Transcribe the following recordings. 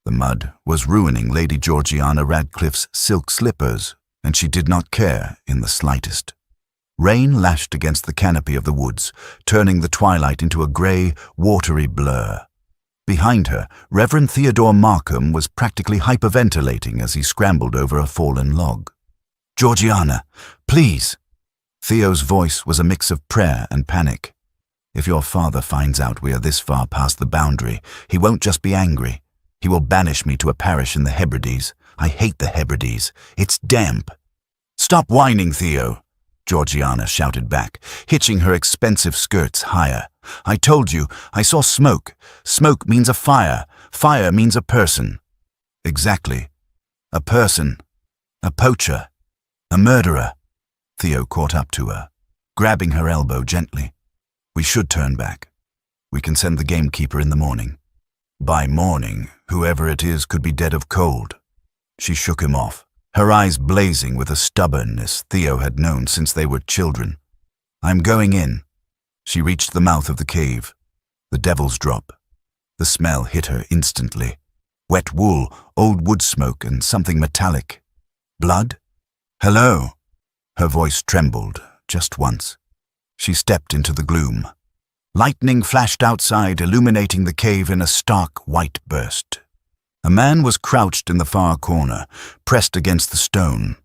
The mud was ruining Lady Georgiana Radcliffe's silk slippers, and she did not care in the slightest. Rain lashed against the canopy of the woods, turning the twilight into a grey, watery blur. Behind her, Reverend Theodore Markham was practically hyperventilating as he scrambled over a fallen log. "Georgiana, please!" Theo's voice was a mix of prayer and panic. "If your father finds out we are this far past the boundary, he won't just be angry. He will banish me to a parish in the Hebrides. I hate the Hebrides. It's damp." "Stop whining, Theo," Georgiana shouted back, hitching her expensive skirts higher. "I told you, I saw smoke. Smoke means a fire. Fire means a person." "Exactly. A person. A poacher. A murderer." Theo caught up to her, grabbing her elbow gently. "We should turn back. We can send the gamekeeper in the morning." By morning, whoever it is could be dead of cold. She shook him off, her eyes blazing with a stubbornness Theo had known since they were children. "I'm going in." She reached the mouth of the cave. The Devil's Drop. The smell hit her instantly. Wet wool, old wood smoke, and something metallic. Blood? "Hello." Her voice trembled, just once. She stepped into the gloom. Lightning flashed outside, illuminating the cave in a stark white burst. A man was crouched in the far corner, pressed against the stone.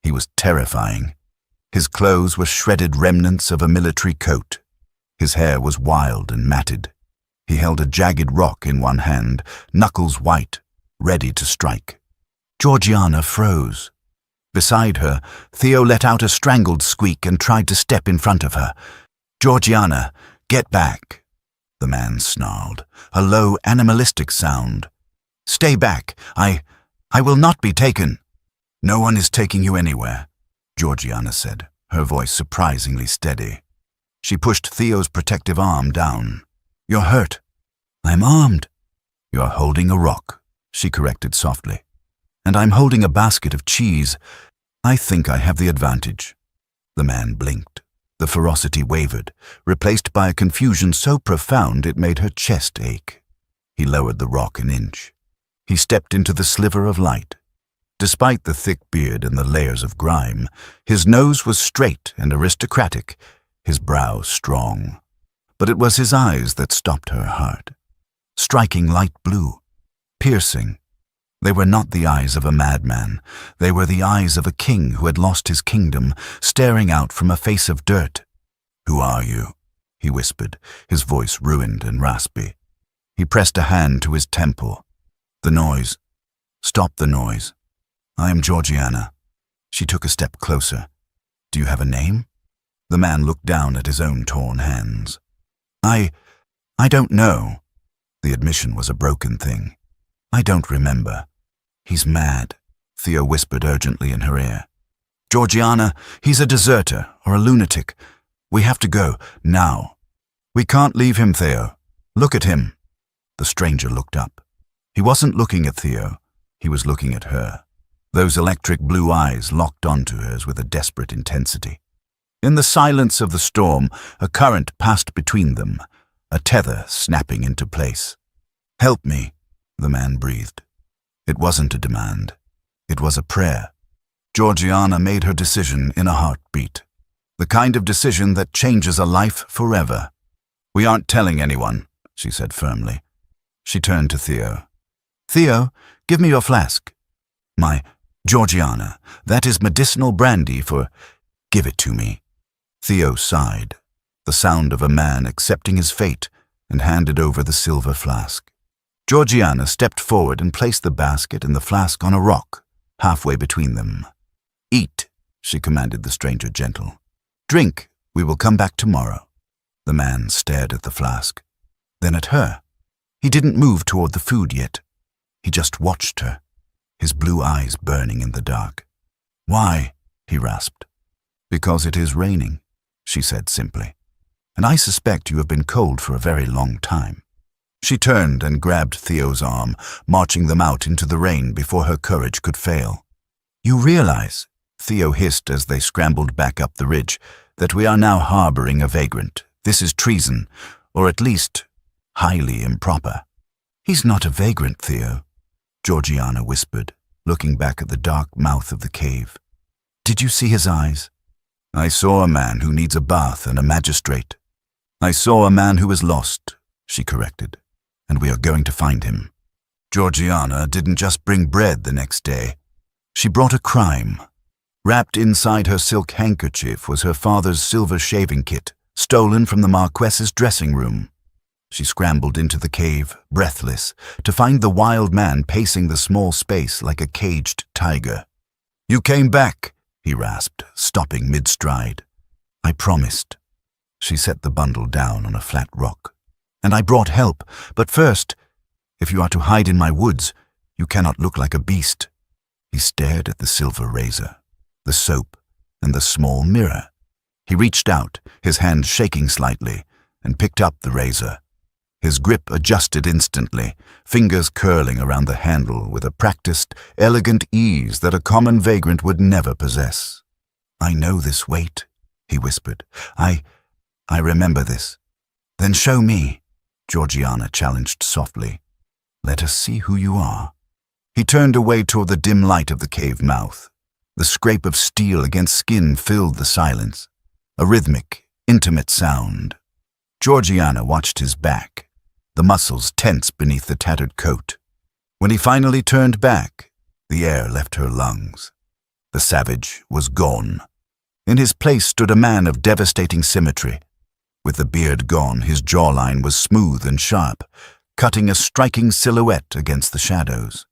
He was terrifying. His clothes were shredded remnants of a military coat. His hair was wild and matted. He held a jagged rock in one hand, knuckles white, ready to strike. Georgiana froze. Beside her, Theo let out a strangled squeak and tried to step in front of her. "Georgiana, get back," the man snarled, a low, animalistic sound. "Stay back. I will not be taken." "No one is taking you anywhere," Georgiana said, her voice surprisingly steady. She pushed Theo's protective arm down. "You're hurt." "I'm armed." "You're holding a rock," she corrected softly. "And I'm holding a basket of cheese. I think I have the advantage." The man blinked. The ferocity wavered, replaced by a confusion so profound it made her chest ache. He lowered the rock an inch. He stepped into the sliver of light. Despite the thick beard and the layers of grime, his nose was straight and aristocratic, his brow strong. But it was his eyes that stopped her heart. Striking light blue, piercing. They were not the eyes of a madman. They were the eyes of a king who had lost his kingdom, staring out from a face of dirt. "Who are you?" he whispered, his voice ruined and raspy. He pressed a hand to his temple. "The noise. Stop the noise." "I am Georgiana." She took a step closer. "Do you have a name?" The man looked down at his own torn hands. I don't know." The admission was a broken thing. "I don't remember." "He's mad," Theo whispered urgently in her ear. "Georgiana, he's a deserter or a lunatic. We have to go, now." "We can't leave him, Theo. Look at him." The stranger looked up. He wasn't looking at Theo. He was looking at her. Those electric blue eyes locked onto hers with a desperate intensity. In the silence of the storm, a current passed between them, a tether snapping into place. "Help me," the man breathed. It wasn't a demand. It was a prayer. Georgiana made her decision in a heartbeat. The kind of decision that changes a life forever. "We aren't telling anyone," she said firmly. She turned to Theo. "Theo, give me your flask." "My, Georgiana, that is medicinal brandy for—" "Give it to me." Theo sighed, the sound of a man accepting his fate, and handed over the silver flask. Georgiana stepped forward and placed the basket and the flask on a rock, halfway between them. "Eat," she commanded the stranger gentle. "Drink, we will come back tomorrow." The man stared at the flask, then at her. He didn't move toward the food yet. He just watched her, his blue eyes burning in the dark. "Why?" he rasped. "Because it is raining," she said simply. "And I suspect you have been cold for a very long time." She turned and grabbed Theo's arm, marching them out into the rain before her courage could fail. "You realize," Theo hissed as they scrambled back up the ridge, "that we are now harboring a vagrant. This is treason, or at least highly improper." "He's not a vagrant, Theo." Georgiana whispered, looking back at the dark mouth of the cave. "Did you see his eyes?" "I saw a man who needs a bath and a magistrate." "I saw a man who is lost," she corrected, "and we are going to find him." Georgiana didn't just bring bread the next day. She brought a crime. Wrapped inside her silk handkerchief was her father's silver shaving kit, stolen from the Marquess's dressing room. She scrambled into the cave, breathless, to find the wild man pacing the small space like a caged tiger. "You came back," he rasped, stopping mid-stride. "I promised." She set the bundle down on a flat rock. "And I brought help, but first, if you are to hide in my woods, you cannot look like a beast." He stared at the silver razor, the soap, and the small mirror. He reached out, his hand shaking slightly, and picked up the razor. His grip adjusted instantly, fingers curling around the handle with a practiced, elegant ease that a common vagrant would never possess. "I know this weight," he whispered. I remember this." "Then show me," Georgiana challenged softly. "Let us see who you are." He turned away toward the dim light of the cave mouth. The scrape of steel against skin filled the silence, a rhythmic, intimate sound. Georgiana watched his back, the muscles tense beneath the tattered coat. When he finally turned back, the air left her lungs. The savage was gone. In his place stood a man of devastating symmetry. With the beard gone, his jawline was smooth and sharp, cutting a striking silhouette against the shadows.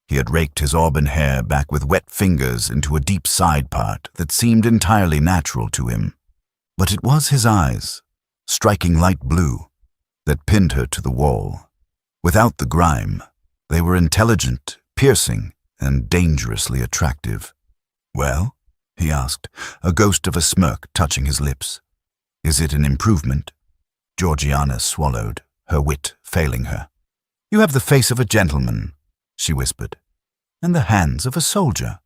He had raked his auburn hair back with wet fingers into a deep side part that seemed entirely natural to him. But it was his eyes, striking light blue, that pinned her to the wall. Without the grime, they were intelligent, piercing, and dangerously attractive. "Well?" he asked, a ghost of a smirk touching his lips. "Is it an improvement?" Georgiana swallowed, her wit failing her. "You have the face of a gentleman," she whispered, "and the hands of a soldier."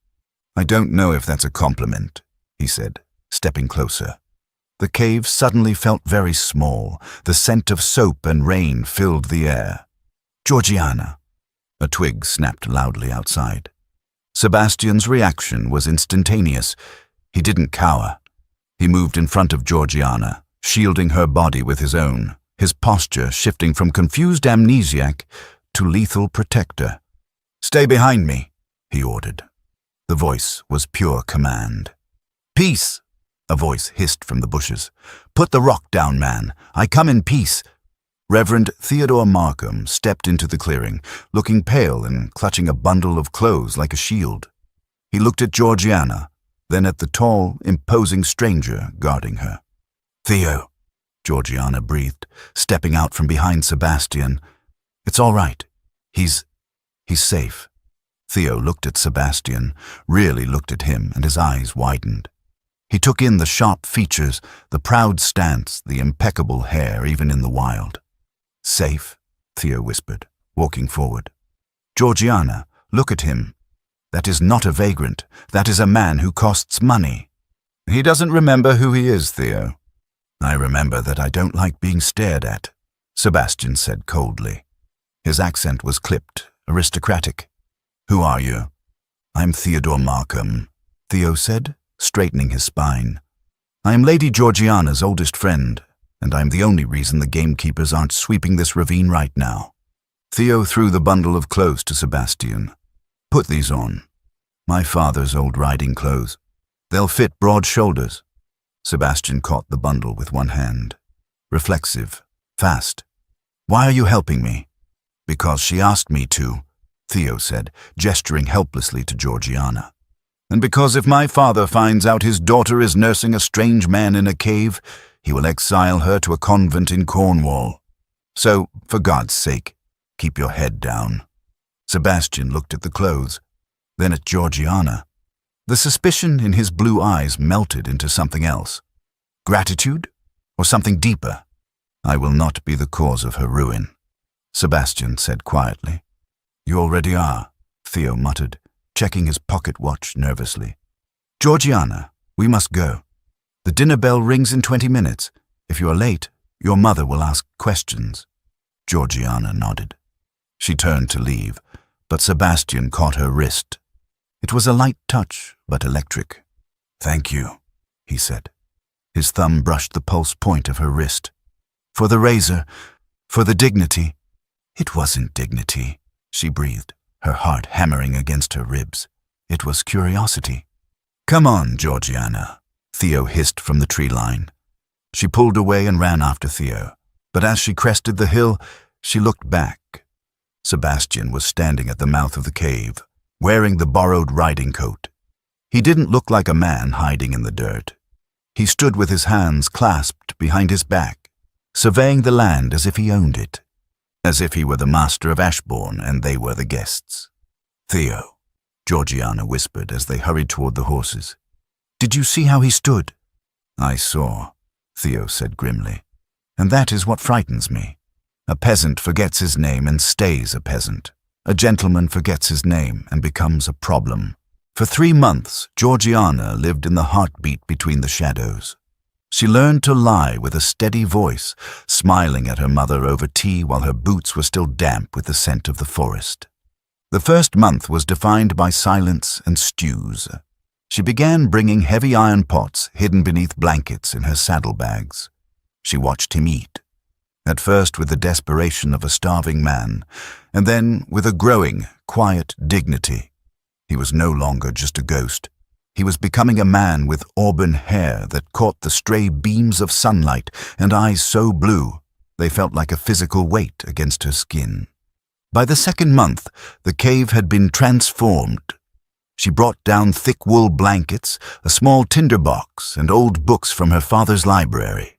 "I don't know if that's a compliment," he said, stepping closer. The cave suddenly felt very small. The scent of soap and rain filled the air. "Georgiana!" A twig snapped loudly outside. Sebastian's reaction was instantaneous. He didn't cower. He moved in front of Georgiana, shielding her body with his own, his posture shifting from confused amnesiac to lethal protector. "Stay behind me," he ordered. The voice was pure command. "Peace!" a voice hissed from the bushes. "Put the rock down, man. I come in peace." Reverend Theodore Markham stepped into the clearing, looking pale and clutching a bundle of clothes like a shield. He looked at Georgiana, then at the tall, imposing stranger guarding her. "Theo," Georgiana breathed, stepping out from behind Sebastian. "It's all right. He's safe." Theo looked at Sebastian, really looked at him, and his eyes widened. He took in the sharp features, the proud stance, the impeccable hair, even in the wild. "Safe," Theo whispered, walking forward. "Georgiana, look at him. That is not a vagrant. That is a man who costs money." "He doesn't remember who he is, Theo." "I remember that I don't like being stared at," Sebastian said coldly. His accent was clipped, aristocratic. "Who are you?" "I'm Theodore Markham," Theo said, straightening his spine. "I am Lady Georgiana's oldest friend, and I'm the only reason the gamekeepers aren't sweeping this ravine right now." Theo threw the bundle of clothes to Sebastian. "Put these on. My father's old riding clothes. They'll fit broad shoulders." Sebastian caught the bundle with one hand. Reflexive, fast. "Why are you helping me?" "Because she asked me to," Theo said, gesturing helplessly to Georgiana. "And because if my father finds out his daughter is nursing a strange man in a cave, he will exile her to a convent in Cornwall. So, for God's sake, keep your head down." Sebastian looked at the clothes, then at Georgiana. The suspicion in his blue eyes melted into something else. Gratitude? Or something deeper? "I will not be the cause of her ruin," Sebastian said quietly. "You already are," Theo muttered, checking his pocket watch nervously. "Georgiana, we must go. The dinner bell rings in 20 minutes. If you are late, your mother will ask questions." Georgiana nodded. She turned to leave, but Sebastian caught her wrist. It was a light touch, but electric. "Thank you," he said. His thumb brushed the pulse point of her wrist. "For the razor, for the dignity." "It wasn't dignity," she breathed, her heart hammering against her ribs. It was curiosity. "Come on, Georgiana," Theo hissed from the tree line. She pulled away and ran after Theo, but as she crested the hill, she looked back. Sebastian was standing at the mouth of the cave, wearing the borrowed riding coat. He didn't look like a man hiding in the dirt. He stood with his hands clasped behind his back, surveying the land as if he owned it, as if he were the master of Ashbourne and they were the guests. "Theo," Georgiana whispered as they hurried toward the horses. "Did you see how he stood?" "I saw," Theo said grimly. "And that is what frightens me. A peasant forgets his name and stays a peasant. A gentleman forgets his name and becomes a problem." For 3 months, Georgiana lived in the heartbeat between the shadows. She learned to lie with a steady voice, smiling at her mother over tea while her boots were still damp with the scent of the forest. The first month was defined by silence and stews. She began bringing heavy iron pots hidden beneath blankets in her saddlebags. She watched him eat, at first with the desperation of a starving man, and then with a growing, quiet dignity. He was no longer just a ghost. He was becoming a man with auburn hair that caught the stray beams of sunlight and eyes so blue they felt like a physical weight against her skin. By the second month, the cave had been transformed. She brought down thick wool blankets, a small tinderbox, and old books from her father's library.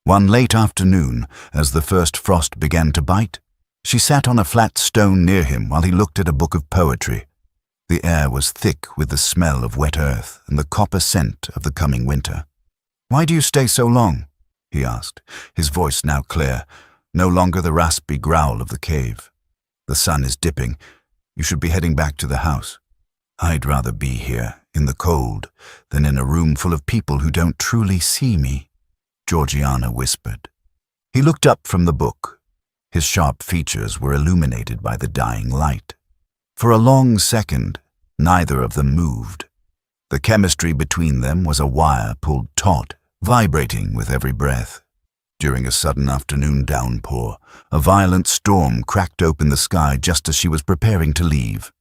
One late afternoon, as the first frost began to bite, she sat on a flat stone near him while he looked at a book of poetry. The air was thick with the smell of wet earth and the copper scent of the coming winter. "Why do you stay so long?" he asked, his voice now clear, no longer the raspy growl of the cave. "The sun is dipping. You should be heading back to the house." "I'd rather be here, in the cold, than in a room full of people who don't truly see me," Georgiana whispered. He looked up from the book. His sharp features were illuminated by the dying light. For a long second, neither of them moved. The chemistry between them was a wire pulled taut, vibrating with every breath. During a sudden afternoon downpour, a violent storm cracked open the sky just as she was preparing to leave.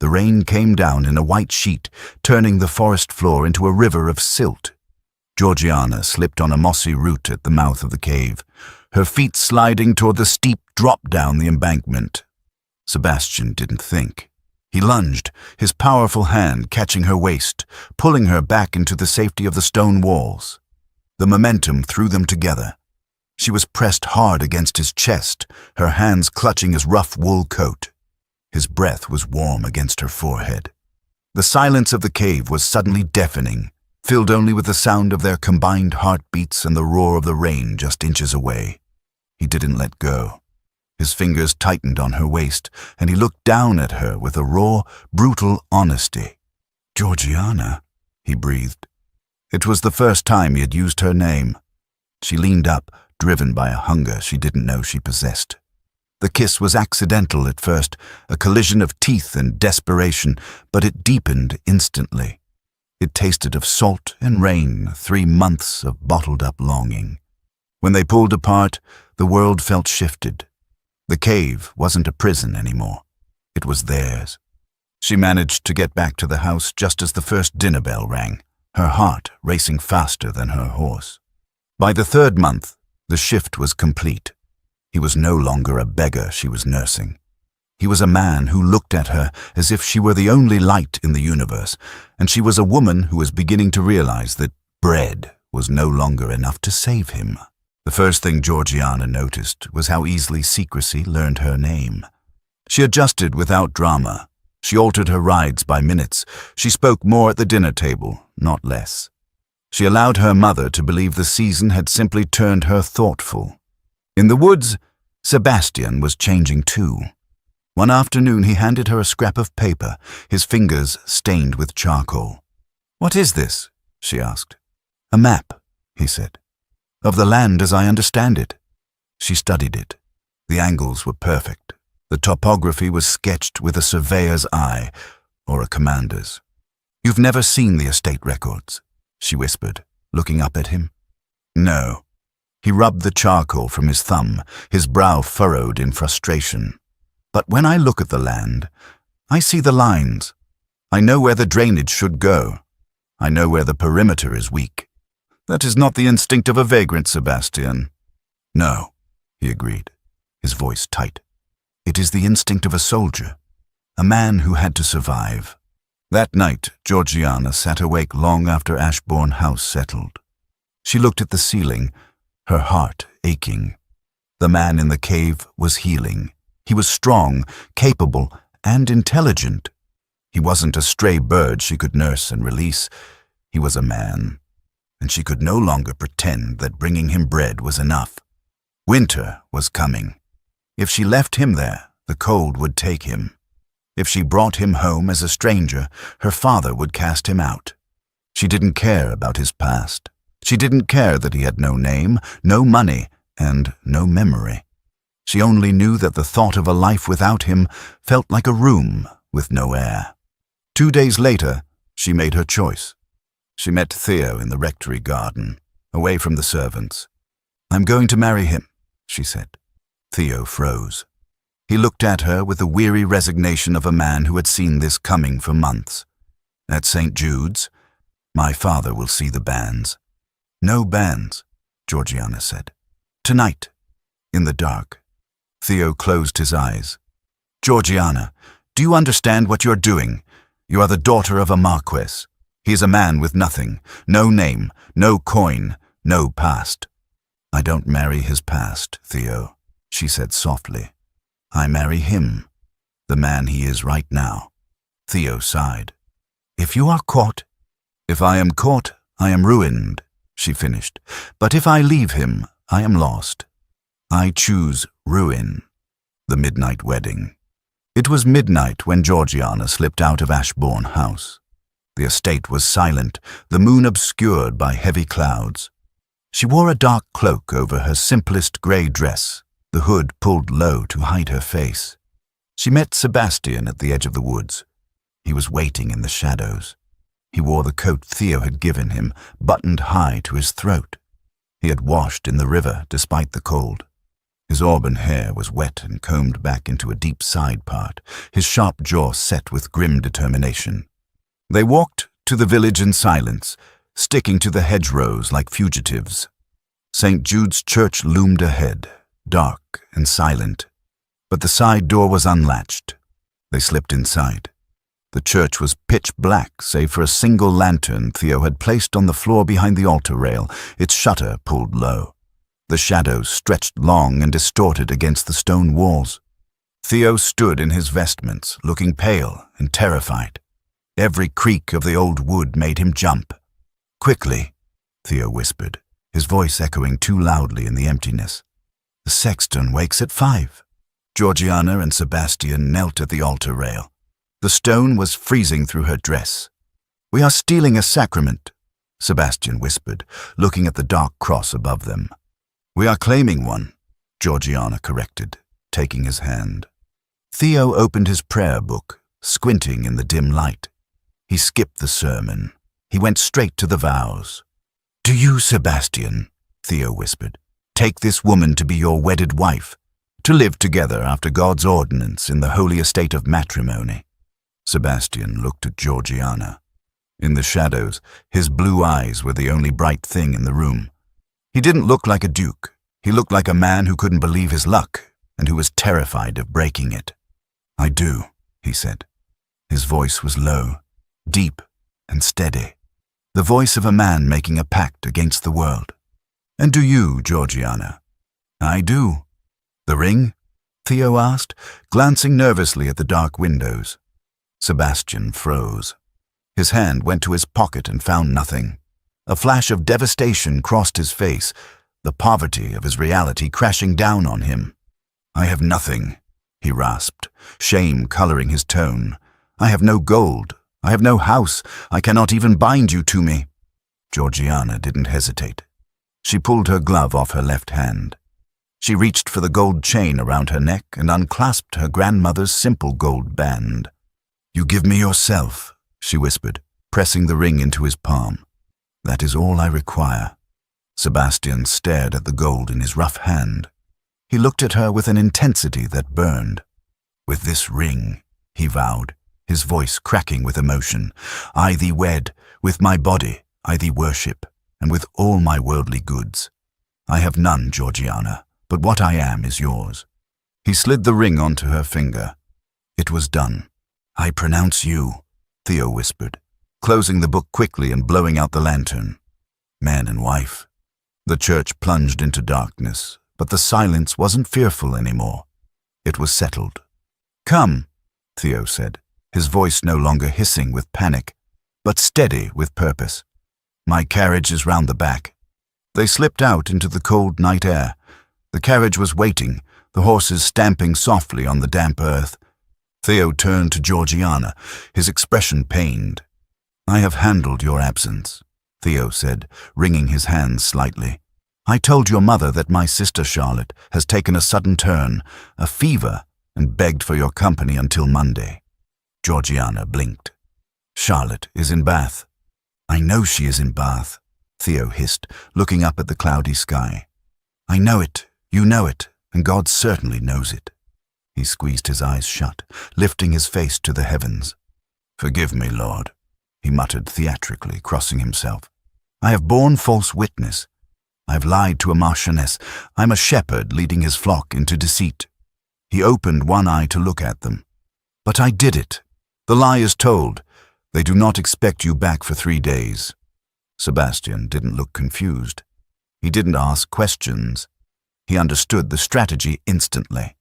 The rain came down in a white sheet, turning the forest floor into a river of silt. Georgiana slipped on a mossy root at the mouth of the cave, her feet sliding toward the steep drop down the embankment. Sebastian didn't think. He lunged, his powerful hand catching her waist, pulling her back into the safety of the stone walls. The momentum threw them together. She was pressed hard against his chest, her hands clutching his rough wool coat. His breath was warm against her forehead. The silence of the cave was suddenly deafening, filled only with the sound of their combined heartbeats and the roar of the rain just inches away. He didn't let go. His fingers tightened on her waist, and he looked down at her with a raw, brutal honesty. "Georgiana," he breathed. It was the first time he had used her name. She leaned up, driven by a hunger she didn't know she possessed. The kiss was accidental at first, a collision of teeth and desperation, but it deepened instantly. It tasted of salt and rain, 3 months of bottled-up longing. When they pulled apart, the world felt shifted. The cave wasn't a prison anymore. It was theirs. She managed to get back to the house just as the first dinner bell rang, her heart racing faster than her horse. By the 3rd month, the shift was complete. He was no longer a beggar she was nursing. He was a man who looked at her as if she were the only light in the universe, and she was a woman who was beginning to realize that bread was no longer enough to save him. The first thing Georgiana noticed was how easily secrecy learned her name. She adjusted without drama. She altered her rides by minutes. She spoke more at the dinner table, not less. She allowed her mother to believe the season had simply turned her thoughtful. In the woods, Sebastian was changing too. One afternoon he handed her a scrap of paper, his fingers stained with charcoal. "What is this?" she asked. "A map," he said. "Of the land as I understand it." She studied it. The angles were perfect. The topography was sketched with a surveyor's eye or a commander's. "You've never seen the estate records?" she whispered, looking up at him. "No." He rubbed the charcoal from his thumb, his brow furrowed in frustration. "But when I look at the land, I see the lines. I know where the drainage should go. I know where the perimeter is weak. That is not the instinct of a vagrant, Sebastian." "No," he agreed, his voice tight. "It is the instinct of a soldier, a man who had to survive." That night, Georgiana sat awake long after Ashbourne House settled. She looked at the ceiling, her heart aching. The man in the cave was healing. He was strong, capable, and intelligent. He wasn't a stray bird she could nurse and release. He was a man, and she could no longer pretend that bringing him bread was enough. Winter was coming. If she left him there, the cold would take him. If she brought him home as a stranger, her father would cast him out. She didn't care about his past. She didn't care that he had no name, no money, and no memory. She only knew that the thought of a life without him felt like a room with no air. 2 days later, she made her choice. She met Theo in the rectory garden, away from the servants. "I'm going to marry him," she said. Theo froze. He looked at her with the weary resignation of a man who had seen this coming for months. "At St. Jude's, my father will see the banns." "No banns," Georgiana said. "Tonight, in the dark." Theo closed his eyes. "Georgiana, do you understand what you're doing? You are the daughter of a Marquess. He is a man with nothing, no name, no coin, no past." "I don't marry his past, Theo," she said softly. "I marry him, the man he is right now." Theo sighed. "If you are caught—" "If I am caught, I am ruined," she finished. "But if I leave him, I am lost. I choose ruin." The midnight wedding. It was midnight when Georgiana slipped out of Ashbourne House. The estate was silent, the moon obscured by heavy clouds. She wore a dark cloak over her simplest grey dress, the hood pulled low to hide her face. She met Sebastian at the edge of the woods. He was waiting in the shadows. He wore the coat Theo had given him, buttoned high to his throat. He had washed in the river despite the cold. His auburn hair was wet and combed back into a deep side part, his sharp jaw set with grim determination. They walked to the village in silence, sticking to the hedgerows like fugitives. St. Jude's Church loomed ahead, dark and silent, but the side door was unlatched. They slipped inside. The church was pitch black save for a single lantern Theo had placed on the floor behind the altar rail, its shutter pulled low. The shadows stretched long and distorted against the stone walls. Theo stood in his vestments, looking pale and terrified. Every creak of the old wood made him jump. "Quickly," Theo whispered, his voice echoing too loudly in the emptiness. "The sexton wakes at 5. Georgiana and Sebastian knelt at the altar rail. The stone was freezing through her dress. "We are stealing a sacrament," Sebastian whispered, looking at the dark cross above them. "We are claiming one," Georgiana corrected, taking his hand. Theo opened his prayer book, squinting in the dim light. He skipped the sermon. He went straight to the vows. "Do you, Sebastian," Theo whispered, "take this woman to be your wedded wife, to live together after God's ordinance in the holy estate of matrimony?" Sebastian looked at Georgiana. In the shadows, his blue eyes were the only bright thing in the room. He didn't look like a duke. He looked like a man who couldn't believe his luck and who was terrified of breaking it. "I do," he said. His voice was low, deep and steady, the voice of a man making a pact against the world. "And do you, Georgiana?" "I do." "The ring?" Theo asked, glancing nervously at the dark windows. Sebastian froze. His hand went to his pocket and found nothing. A flash of devastation crossed his face, the poverty of his reality crashing down on him. "I have nothing," he rasped, shame coloring his tone. "I have no gold. I have no house. I cannot even bind you to me." Georgiana didn't hesitate. She pulled her glove off her left hand. She reached for the gold chain around her neck and unclasped her grandmother's simple gold band. "You give me yourself," she whispered, pressing the ring into his palm. "That is all I require." Sebastian stared at the gold in his rough hand. He looked at her with an intensity that burned. "With this ring," he vowed, his voice cracking with emotion, "I thee wed, with my body I thee worship, and with all my worldly goods. I have none, Georgiana, but what I am is yours." He slid the ring onto her finger. It was done. "I pronounce you," Theo whispered, closing the book quickly and blowing out the lantern. Man and wife. The church plunged into darkness, but the silence wasn't fearful anymore. It was settled. "Come," Theo said, his voice no longer hissing with panic, but steady with purpose. "My carriage is round the back." They slipped out into the cold night air. The carriage was waiting, the horses stamping softly on the damp earth. Theo turned to Georgiana, his expression pained. "I have handled your absence," Theo said, wringing his hands slightly. "I told your mother that my sister Charlotte has taken a sudden turn, a fever, and begged for your company until Monday." Georgiana blinked. "Charlotte is in Bath." "I know she is in Bath," Theo hissed, looking up at the cloudy sky. "I know it, you know it, and God certainly knows it." He squeezed his eyes shut, lifting his face to the heavens. "Forgive me, Lord," he muttered theatrically, crossing himself. "I have borne false witness. I have lied to a marchioness. I'm a shepherd leading his flock into deceit." He opened one eye to look at them. "But I did it. The lie is told. They do not expect you back for 3 days. Sebastian didn't look confused. He didn't ask questions. He understood the strategy instantly.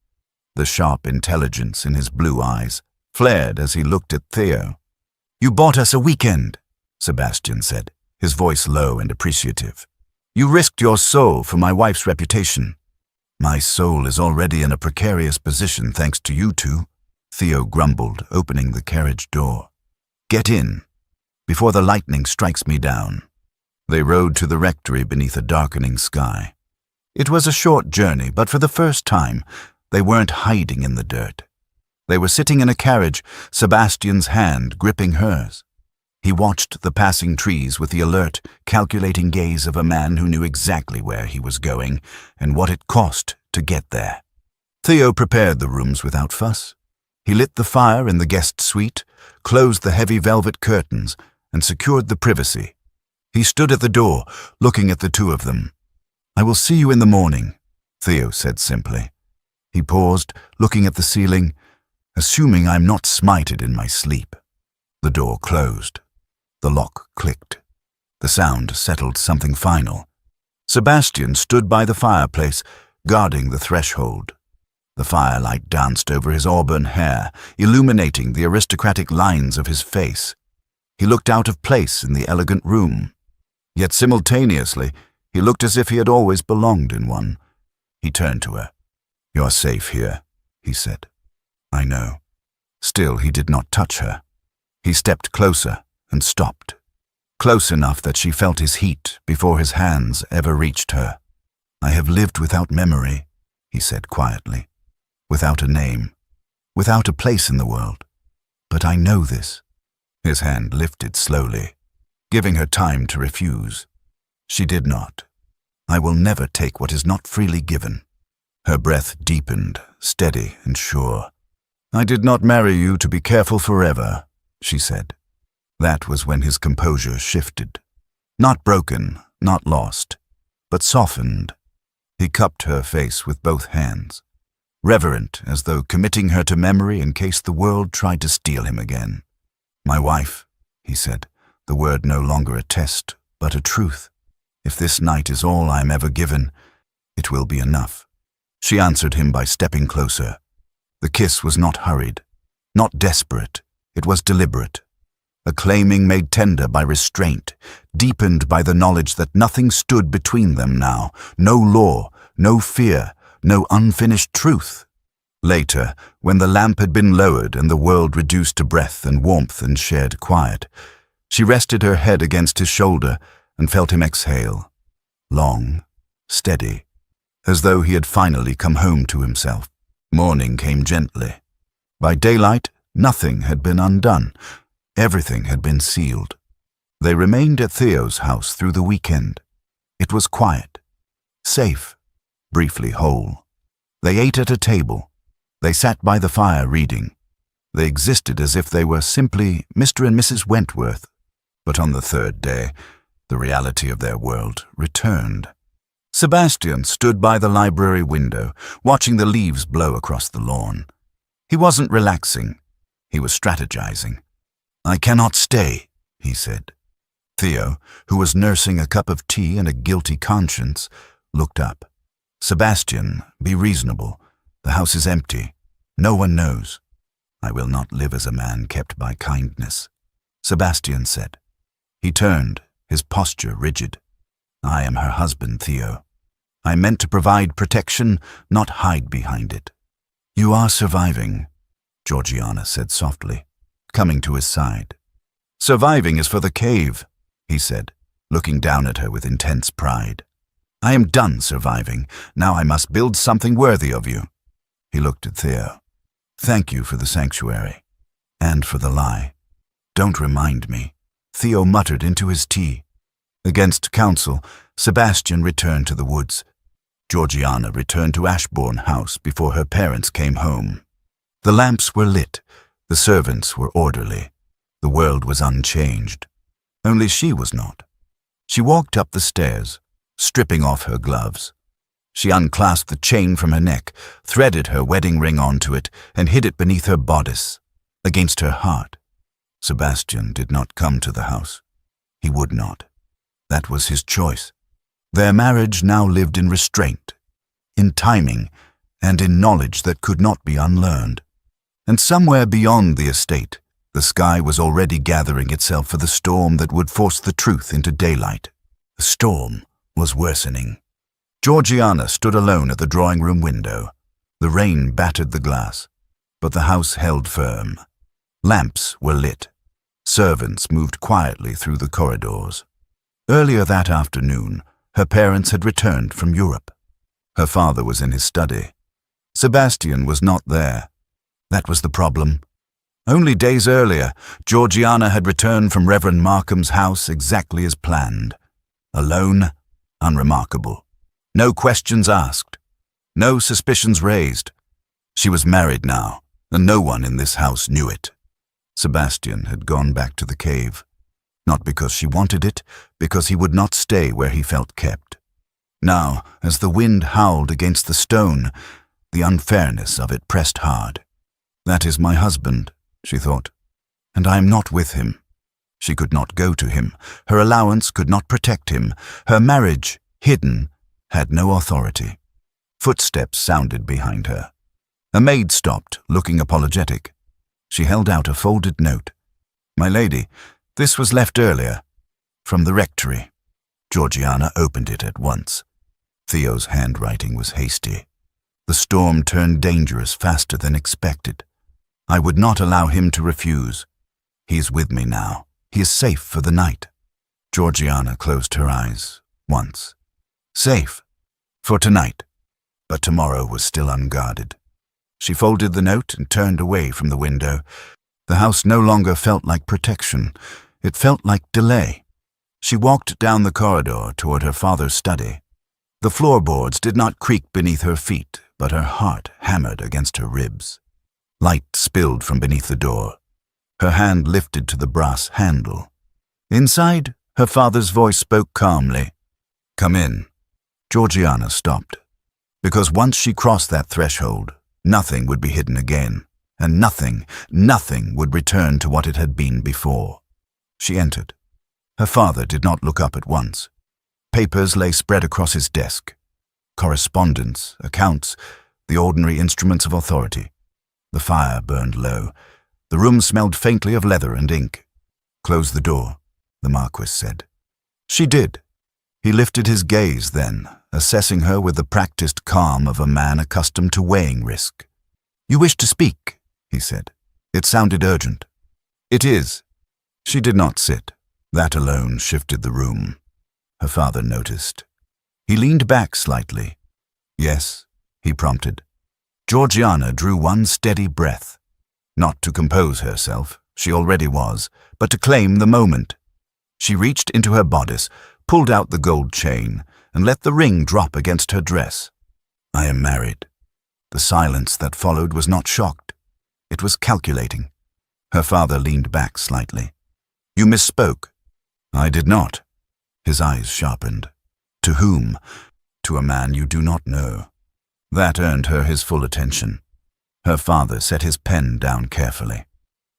The sharp intelligence in his blue eyes flared as he looked at Theo. "You bought us a weekend," Sebastian said, his voice low and appreciative. "You risked your soul for my wife's reputation." "My soul is already in a precarious position thanks to you two," Theo grumbled, opening the carriage door. "Get in, before the lightning strikes me down." They rode to the rectory beneath a darkening sky. It was a short journey, but for the first time, they weren't hiding in the dirt. They were sitting in a carriage, Sebastian's hand gripping hers. He watched the passing trees with the alert, calculating gaze of a man who knew exactly where he was going and what it cost to get there. Theo prepared the rooms without fuss. He lit the fire in the guest suite, closed the heavy velvet curtains, and secured the privacy. He stood at the door, looking at the two of them. "I will see you in the morning," Theo said simply. He paused, looking at the ceiling, "assuming I'm not smited in my sleep." The door closed. The lock clicked. The sound settled something final. Sebastian stood by the fireplace, guarding the threshold. The firelight danced over his auburn hair, illuminating the aristocratic lines of his face. He looked out of place in the elegant room. Yet simultaneously, he looked as if he had always belonged in one. He turned to her. "You're safe here," he said. "I know." Still, he did not touch her. He stepped closer and stopped, close enough that she felt his heat before his hands ever reached her. "I have lived without memory," he said quietly, "without a name, without a place in the world. But I know this." His hand lifted slowly, giving her time to refuse. She did not. "I will never take what is not freely given." Her breath deepened, steady and sure. "I did not marry you to be careful forever," she said. That was when his composure shifted. Not broken, not lost, but softened. He cupped her face with both hands, reverent as though committing her to memory in case the world tried to steal him again. "My wife," he said, the word no longer a test, but a truth. "If this night is all I am ever given, it will be enough." She answered him by stepping closer. The kiss was not hurried, not desperate. It was deliberate. A claiming made tender by restraint, deepened by the knowledge that nothing stood between them now. No law, no fear, no unfinished truth. Later, when the lamp had been lowered and the world reduced to breath and warmth and shared quiet, she rested her head against his shoulder and felt him exhale. Long, steady, as though he had finally come home to himself. Morning came gently. By daylight, nothing had been undone. Everything had been sealed. They remained at Theo's house through the weekend. It was quiet, safe, briefly whole. They ate at a table. They sat by the fire reading. They existed as if they were simply Mr. and Mrs. Wentworth. But on the third day, the reality of their world returned. Sebastian stood by the library window, watching the leaves blow across the lawn. He wasn't relaxing. He was strategizing. "I cannot stay," he said. Theo, who was nursing a cup of tea and a guilty conscience, looked up. "Sebastian, be reasonable. The house is empty. No one knows." "I will not live as a man kept by kindness," Sebastian said. He turned, his posture rigid. "I am her husband, Theo. I meant to provide protection, not hide behind it." "You are surviving," Georgiana said softly, coming to his side. "Surviving is for the cave," he said, looking down at her with intense pride. "I am done surviving. Now I must build something worthy of you." He looked at Theo. "Thank you for the sanctuary. And for the lie. Don't remind me," Theo muttered into his tea. Against counsel, Sebastian returned to the woods. Georgiana returned to Ashbourne House before her parents came home. The lamps were lit. The servants were orderly. The world was unchanged. Only she was not. She walked up the stairs, stripping off her gloves. She unclasped the chain from her neck, threaded her wedding ring onto it, and hid it beneath her bodice, against her heart. Sebastian did not come to the house. He would not. That was his choice. Their marriage now lived in restraint, in timing, and in knowledge that could not be unlearned. And somewhere beyond the estate, the sky was already gathering itself for the storm that would force the truth into daylight. The storm was worsening. Georgiana stood alone at the drawing-room window. The rain battered the glass, but the house held firm. Lamps were lit. Servants moved quietly through the corridors. Earlier that afternoon, her parents had returned from Europe. Her father was in his study. Sebastian was not there. That was the problem. Only days earlier, Georgiana had returned from Reverend Markham's house exactly as planned. Alone, unremarkable. No questions asked. No suspicions raised. She was married now, and no one in this house knew it. Sebastian had gone back to the cave. Not because she wanted it, because he would not stay where he felt kept. Now, as the wind howled against the stone, the unfairness of it pressed hard. "That is my husband," she thought, "and I am not with him." She could not go to him. Her allowance could not protect him. Her marriage, hidden, had no authority. Footsteps sounded behind her. A maid stopped, looking apologetic. She held out a folded note. "My lady, this was left earlier, from the rectory." Georgiana opened it at once. Theo's handwriting was hasty. The storm turned dangerous faster than expected. "I would not allow him to refuse. He is with me now. He is safe for the night." Georgiana closed her eyes, once. Safe. For tonight. But tomorrow was still unguarded. She folded the note and turned away from the window. The house no longer felt like protection. It felt like delay. She walked down the corridor toward her father's study. The floorboards did not creak beneath her feet, but her heart hammered against her ribs. Light spilled from beneath the door. Her hand lifted to the brass handle. Inside, her father's voice spoke calmly. "Come in." Georgiana stopped. Because once she crossed that threshold, nothing would be hidden again, and nothing would return to what it had been before. She entered. Her father did not look up at once. Papers lay spread across his desk. Correspondence, accounts, the ordinary instruments of authority. The fire burned low. The room smelled faintly of leather and ink. "Close the door," the Marquess said. She did. He lifted his gaze then, assessing her with the practiced calm of a man accustomed to weighing risk. "You wish to speak," he said. It sounded urgent. "It is." She did not sit. That alone shifted the room. Her father noticed. He leaned back slightly. Yes, he prompted. Georgiana drew one steady breath. Not to compose herself, she already was, but to claim the moment. She reached into her bodice, pulled out the gold chain, and let the ring drop against her dress. I am married. The silence that followed was not shocked. It was calculating. Her father leaned back slightly. You misspoke. I did not. His eyes sharpened. To whom? To a man you do not know. That earned her his full attention. Her father set his pen down carefully.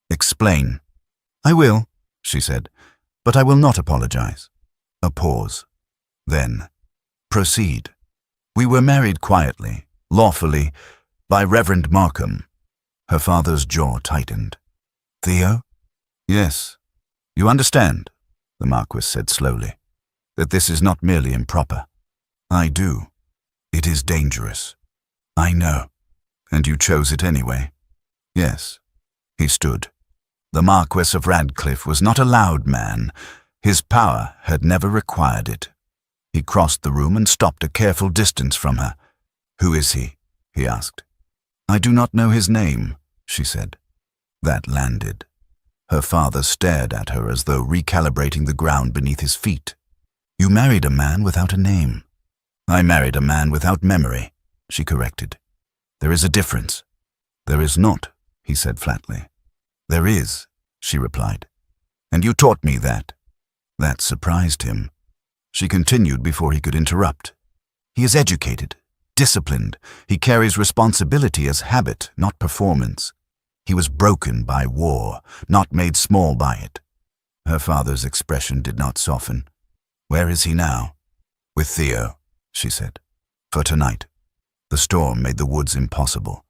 Explain. I will, she said, but I will not apologize. A pause. Then, proceed. We were married quietly, lawfully, by Reverend Markham. Her father's jaw tightened. Theo? Yes. You understand, the Marquess said slowly, that this is not merely improper. I do. It is dangerous. I know. And you chose it anyway. Yes. He stood. The Marquess of Radcliffe was not a loud man. His power had never required it. He crossed the room and stopped a careful distance from her. Who is he? He asked. I do not know his name, she said. That landed. Her father stared at her as though recalibrating the ground beneath his feet. You married a man without a name. I married a man without memory, she corrected. There is a difference. There is not, he said flatly. There is, she replied. And you taught me that. That surprised him. She continued before he could interrupt. He is educated, disciplined. He carries responsibility as habit, not performance. He was broken by war, not made small by it. Her father's expression did not soften. Where is he now? With Theo, she said. For tonight. The storm made the woods impossible.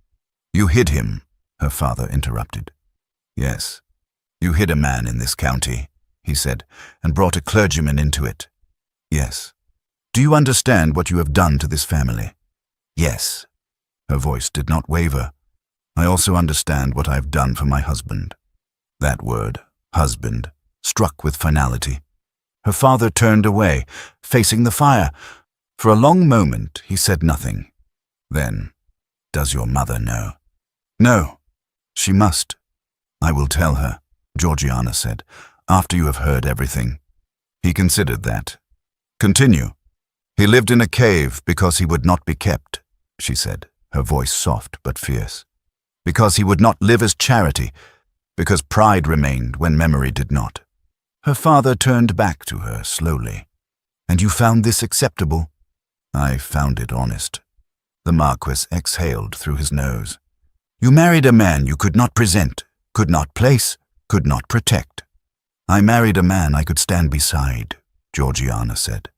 You hid him, her father interrupted. Yes. You hid a man in this county, he said, and brought a clergyman into it. Yes. Do you understand what you have done to this family? Yes. Her voice did not waver. I also understand what I have done for my husband. That word, husband, struck with finality. Her father turned away, facing the fire. For a long moment he said nothing. Then, does your mother know? No. She must. I will tell her, Georgiana said, after you have heard everything. He considered that. Continue. He lived in a cave because he would not be kept, she said, her voice soft but fierce. Because he would not live as charity, because pride remained when memory did not. Her father turned back to her slowly. And you found this acceptable? I found it honest. The Marquess exhaled through his nose. You married a man you could not present, could not place, could not protect. I married a man I could stand beside, Georgiana said.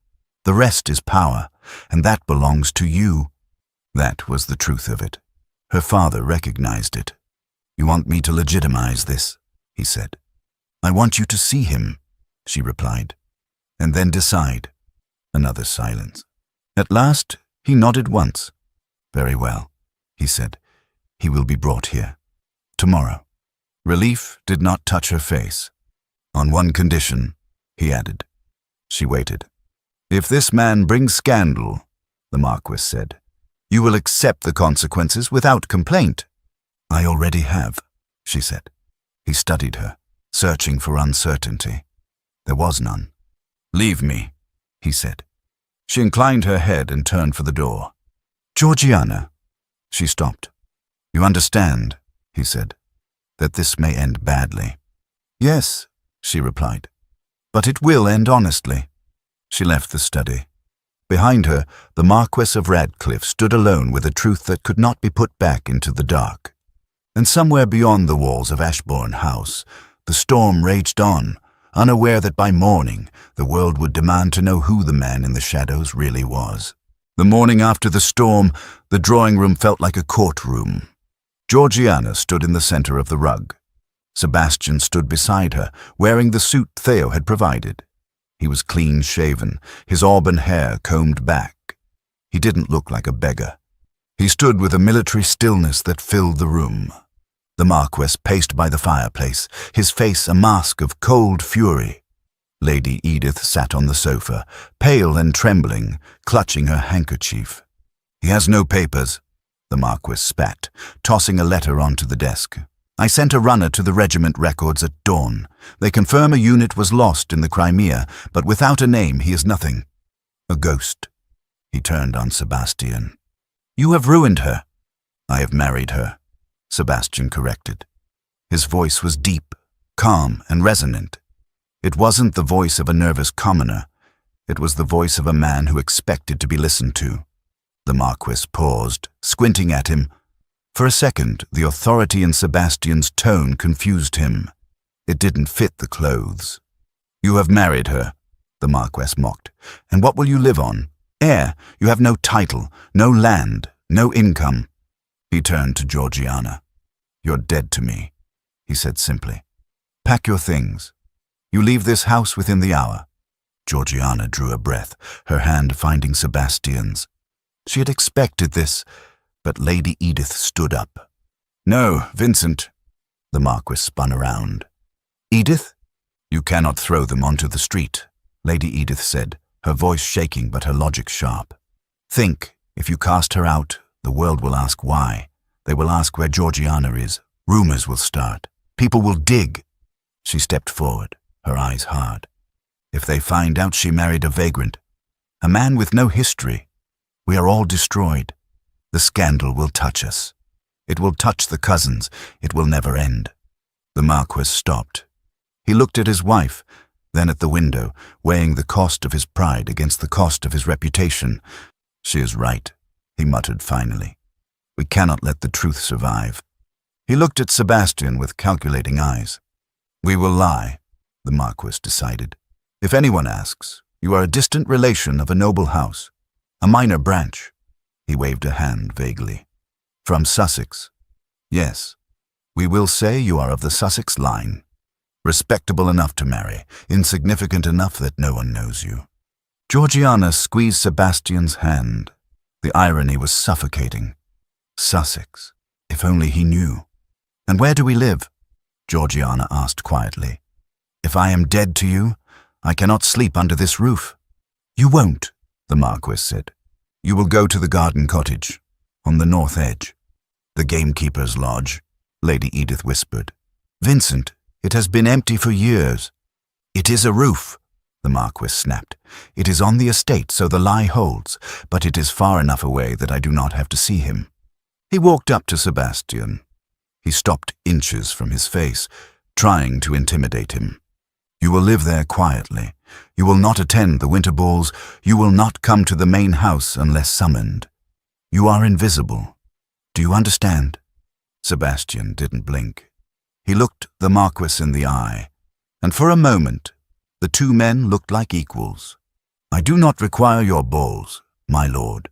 The rest is power, and that belongs to you. That was the truth of it. Her father recognized it. You want me to legitimize this, he said. I want you to see him, she replied, and then decide. Another silence. At last, he nodded once. Very well, he said. He will be brought here. Tomorrow. Relief did not touch her face. On one condition, he added. She waited. If this man brings scandal, the Marquess said, you will accept the consequences without complaint. I already have, she said. He studied her, searching for uncertainty. There was none. Leave me, he said. She inclined her head and turned for the door. Georgiana. She stopped. You understand, he said, that this may end badly. Yes, she replied, but it will end honestly. She left the study. Behind her, the Marquess of Radcliffe stood alone with a truth that could not be put back into the dark. And somewhere beyond the walls of Ashbourne House, the storm raged on, unaware that by morning the world would demand to know who the man in the shadows really was. The morning after the storm, the drawing room felt like a courtroom. Georgiana stood in the center of the rug. Sebastian stood beside her, wearing the suit Theo had provided. He was clean-shaven, his auburn hair combed back. He didn't look like a beggar. He stood with a military stillness that filled the room. The Marquess paced by the fireplace, his face a mask of cold fury. Lady Edith sat on the sofa, pale and trembling, clutching her handkerchief. He has no papers, the Marquess spat, tossing a letter onto the desk. I sent a runner to the regiment records at dawn. They confirm a unit was lost in the Crimea, but without a name he is nothing. A ghost. He turned on Sebastian. You have ruined her. I have married her, Sebastian corrected. His voice was deep, calm, and resonant. It wasn't the voice of a nervous commoner. It was the voice of a man who expected to be listened to. The Marquess paused, squinting at him. For a second, the authority in Sebastian's tone confused him. It didn't fit the clothes. You have married her, the Marquess mocked. And what will you live on? Heir, you have no title, no land, no income. He turned to Georgiana. You're dead to me, he said simply. Pack your things. You leave this house within the hour. Georgiana drew a breath, her hand finding Sebastian's. She had expected this, but Lady Edith stood up. No, Vincent. The Marquis spun around. Edith? You cannot throw them onto the street, Lady Edith said, her voice shaking but her logic sharp. Think, if you cast her out, the world will ask why. They will ask where Georgiana is. Rumors will start. People will dig. She stepped forward, her eyes hard. If they find out she married a vagrant, a man with no history, we are all destroyed. The scandal will touch us. It will touch the cousins. It will never end. The Marquis stopped. He looked at his wife, then at the window, weighing the cost of his pride against the cost of his reputation. She is right, he muttered finally. We cannot let the truth survive. He looked at Sebastian with calculating eyes. We will lie, the Marquis decided. If anyone asks, you are a distant relation of a noble house, a minor branch. He waved a hand vaguely. From Sussex. Yes, we will say you are of the Sussex line. Respectable enough to marry, insignificant enough that no one knows you. Georgiana squeezed Sebastian's hand. The irony was suffocating. Sussex. If only he knew. And where do we live? Georgiana asked quietly. If I am dead to you, I cannot sleep under this roof. You won't, the Marquis said. You will go to the garden cottage, on the north edge. The gamekeeper's lodge, Lady Edith whispered. Vincent, it has been empty for years. It is a roof, the Marquis snapped. It is on the estate, so the lie holds, but it is far enough away that I do not have to see him. He walked up to Sebastian. He stopped inches from his face, trying to intimidate him. You will live there quietly. You will not attend the winter balls. You will not come to the main house unless summoned. You are invisible. Do you understand? Sebastian didn't blink. He looked the Marquis in the eye, and for a moment, the two men looked like equals. I do not require your balls, my lord,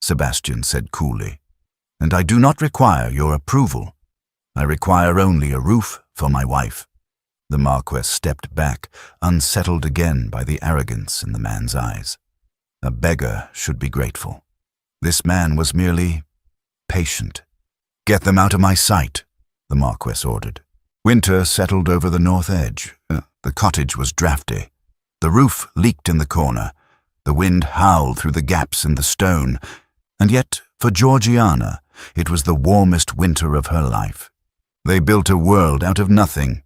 Sebastian said coolly, and I do not require your approval. I require only a roof for my wife. The Marquess stepped back, unsettled again by the arrogance in the man's eyes. A beggar should be grateful. This man was merely patient. Get them out of my sight, the Marquess ordered. Winter settled over the north edge. The cottage was draughty. The roof leaked in the corner. The wind howled through the gaps in the stone. And yet, for Georgiana, it was the warmest winter of her life. They built a world out of nothing.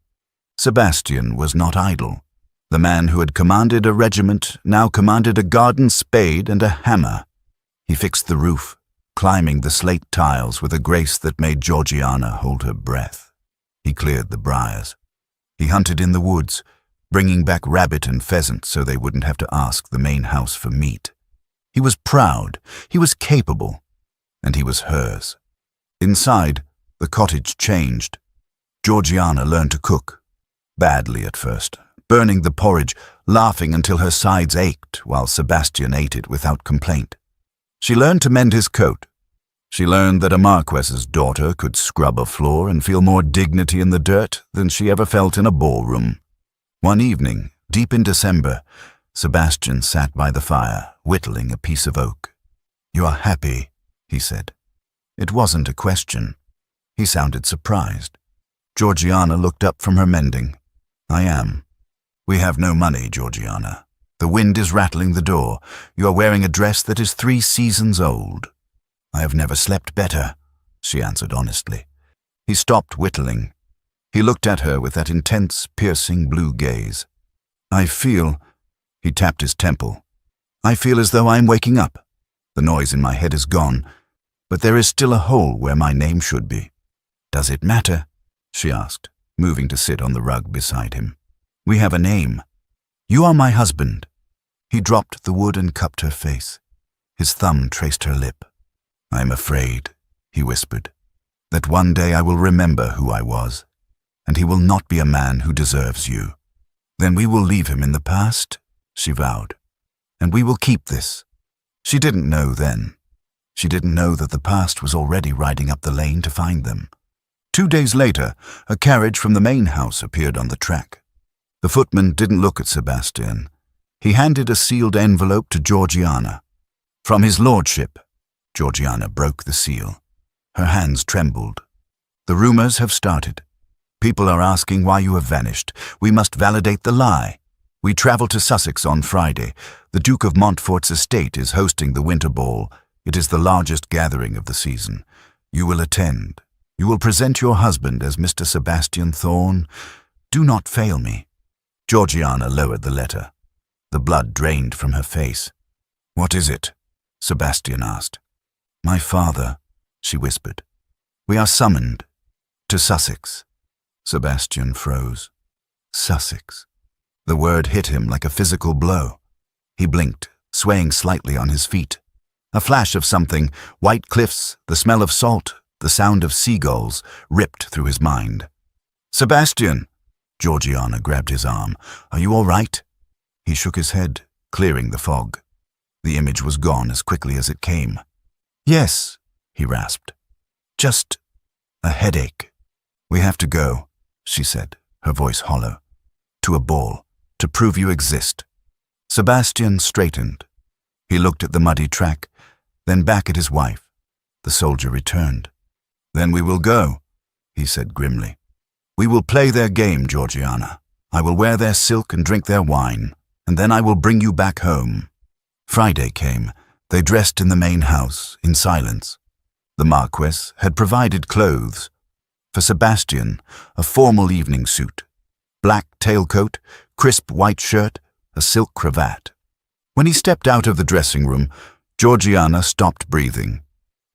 Sebastian was not idle. The man who had commanded a regiment now commanded a garden spade and a hammer. He fixed the roof, climbing the slate tiles with a grace that made Georgiana hold her breath. He cleared the briars. He hunted in the woods, bringing back rabbit and pheasant so they wouldn't have to ask the main house for meat. He was proud, he was capable, and he was hers. Inside, the cottage changed. Georgiana learned to cook. Badly at first, burning the porridge, laughing until her sides ached while Sebastian ate it without complaint. She learned to mend his coat. She learned that a Marquess's daughter could scrub a floor and feel more dignity in the dirt than she ever felt in a ballroom. One evening, deep in December, Sebastian sat by the fire, whittling a piece of oak. You are happy, he said. It wasn't a question. He sounded surprised. Georgiana looked up from her mending. I am. We have no money, Georgiana. The wind is rattling the door. You are wearing a dress that is 3 seasons old. "I have never slept better," she answered honestly. He stopped whittling. He looked at her with that intense, piercing blue gaze. "I feel," he tapped his temple, "I feel as though I am waking up. The noise in my head is gone, but there is still a hole where my name should be." "Does it matter?" she asked, moving to sit on the rug beside him. "We have a name. You are my husband." He dropped the wood and cupped her face. His thumb traced her lip. "I am afraid," he whispered, "that one day I will remember who I was, and he will not be a man who deserves you." "Then we will leave him in the past," she vowed, "and we will keep this." She didn't know then. She didn't know that the past was already riding up the lane to find them. 2 days later, a carriage from the main house appeared on the track. The footman didn't look at Sebastian. He handed a sealed envelope to Georgiana. "From his lordship." Georgiana broke the seal. Her hands trembled. "The rumors have started. People are asking why you have vanished. We must validate the lie. We travel to Sussex on Friday. The Duke of Montfort's estate is hosting the winter ball. It is the largest gathering of the season. You will attend. You will present your husband as Mr. Sebastian Thorne. Do not fail me." Georgiana lowered the letter. The blood drained from her face. "What is it?" Sebastian asked. "My father," she whispered. "We are summoned to Sussex." Sebastian froze. Sussex. The word hit him like a physical blow. He blinked, swaying slightly on his feet. A flash of something, white cliffs, the smell of salt, the sound of seagulls, ripped through his mind. "Sebastian!" Georgiana grabbed his arm. "Are you all right?" He shook his head, clearing the fog. The image was gone as quickly as it came. "Yes," he rasped. "Just a headache." "We have to go," she said, her voice hollow. "To a ball, to prove you exist." Sebastian straightened. He looked at the muddy track, then back at his wife. The soldier returned. "Then we will go," he said grimly. "We will play their game, Georgiana. I will wear their silk and drink their wine, and then I will bring you back home." Friday came. They dressed in the main house, in silence. The Marquess had provided clothes. For Sebastian, a formal evening suit, black tailcoat, crisp white shirt, a silk cravat. When he stepped out of the dressing room, Georgiana stopped breathing.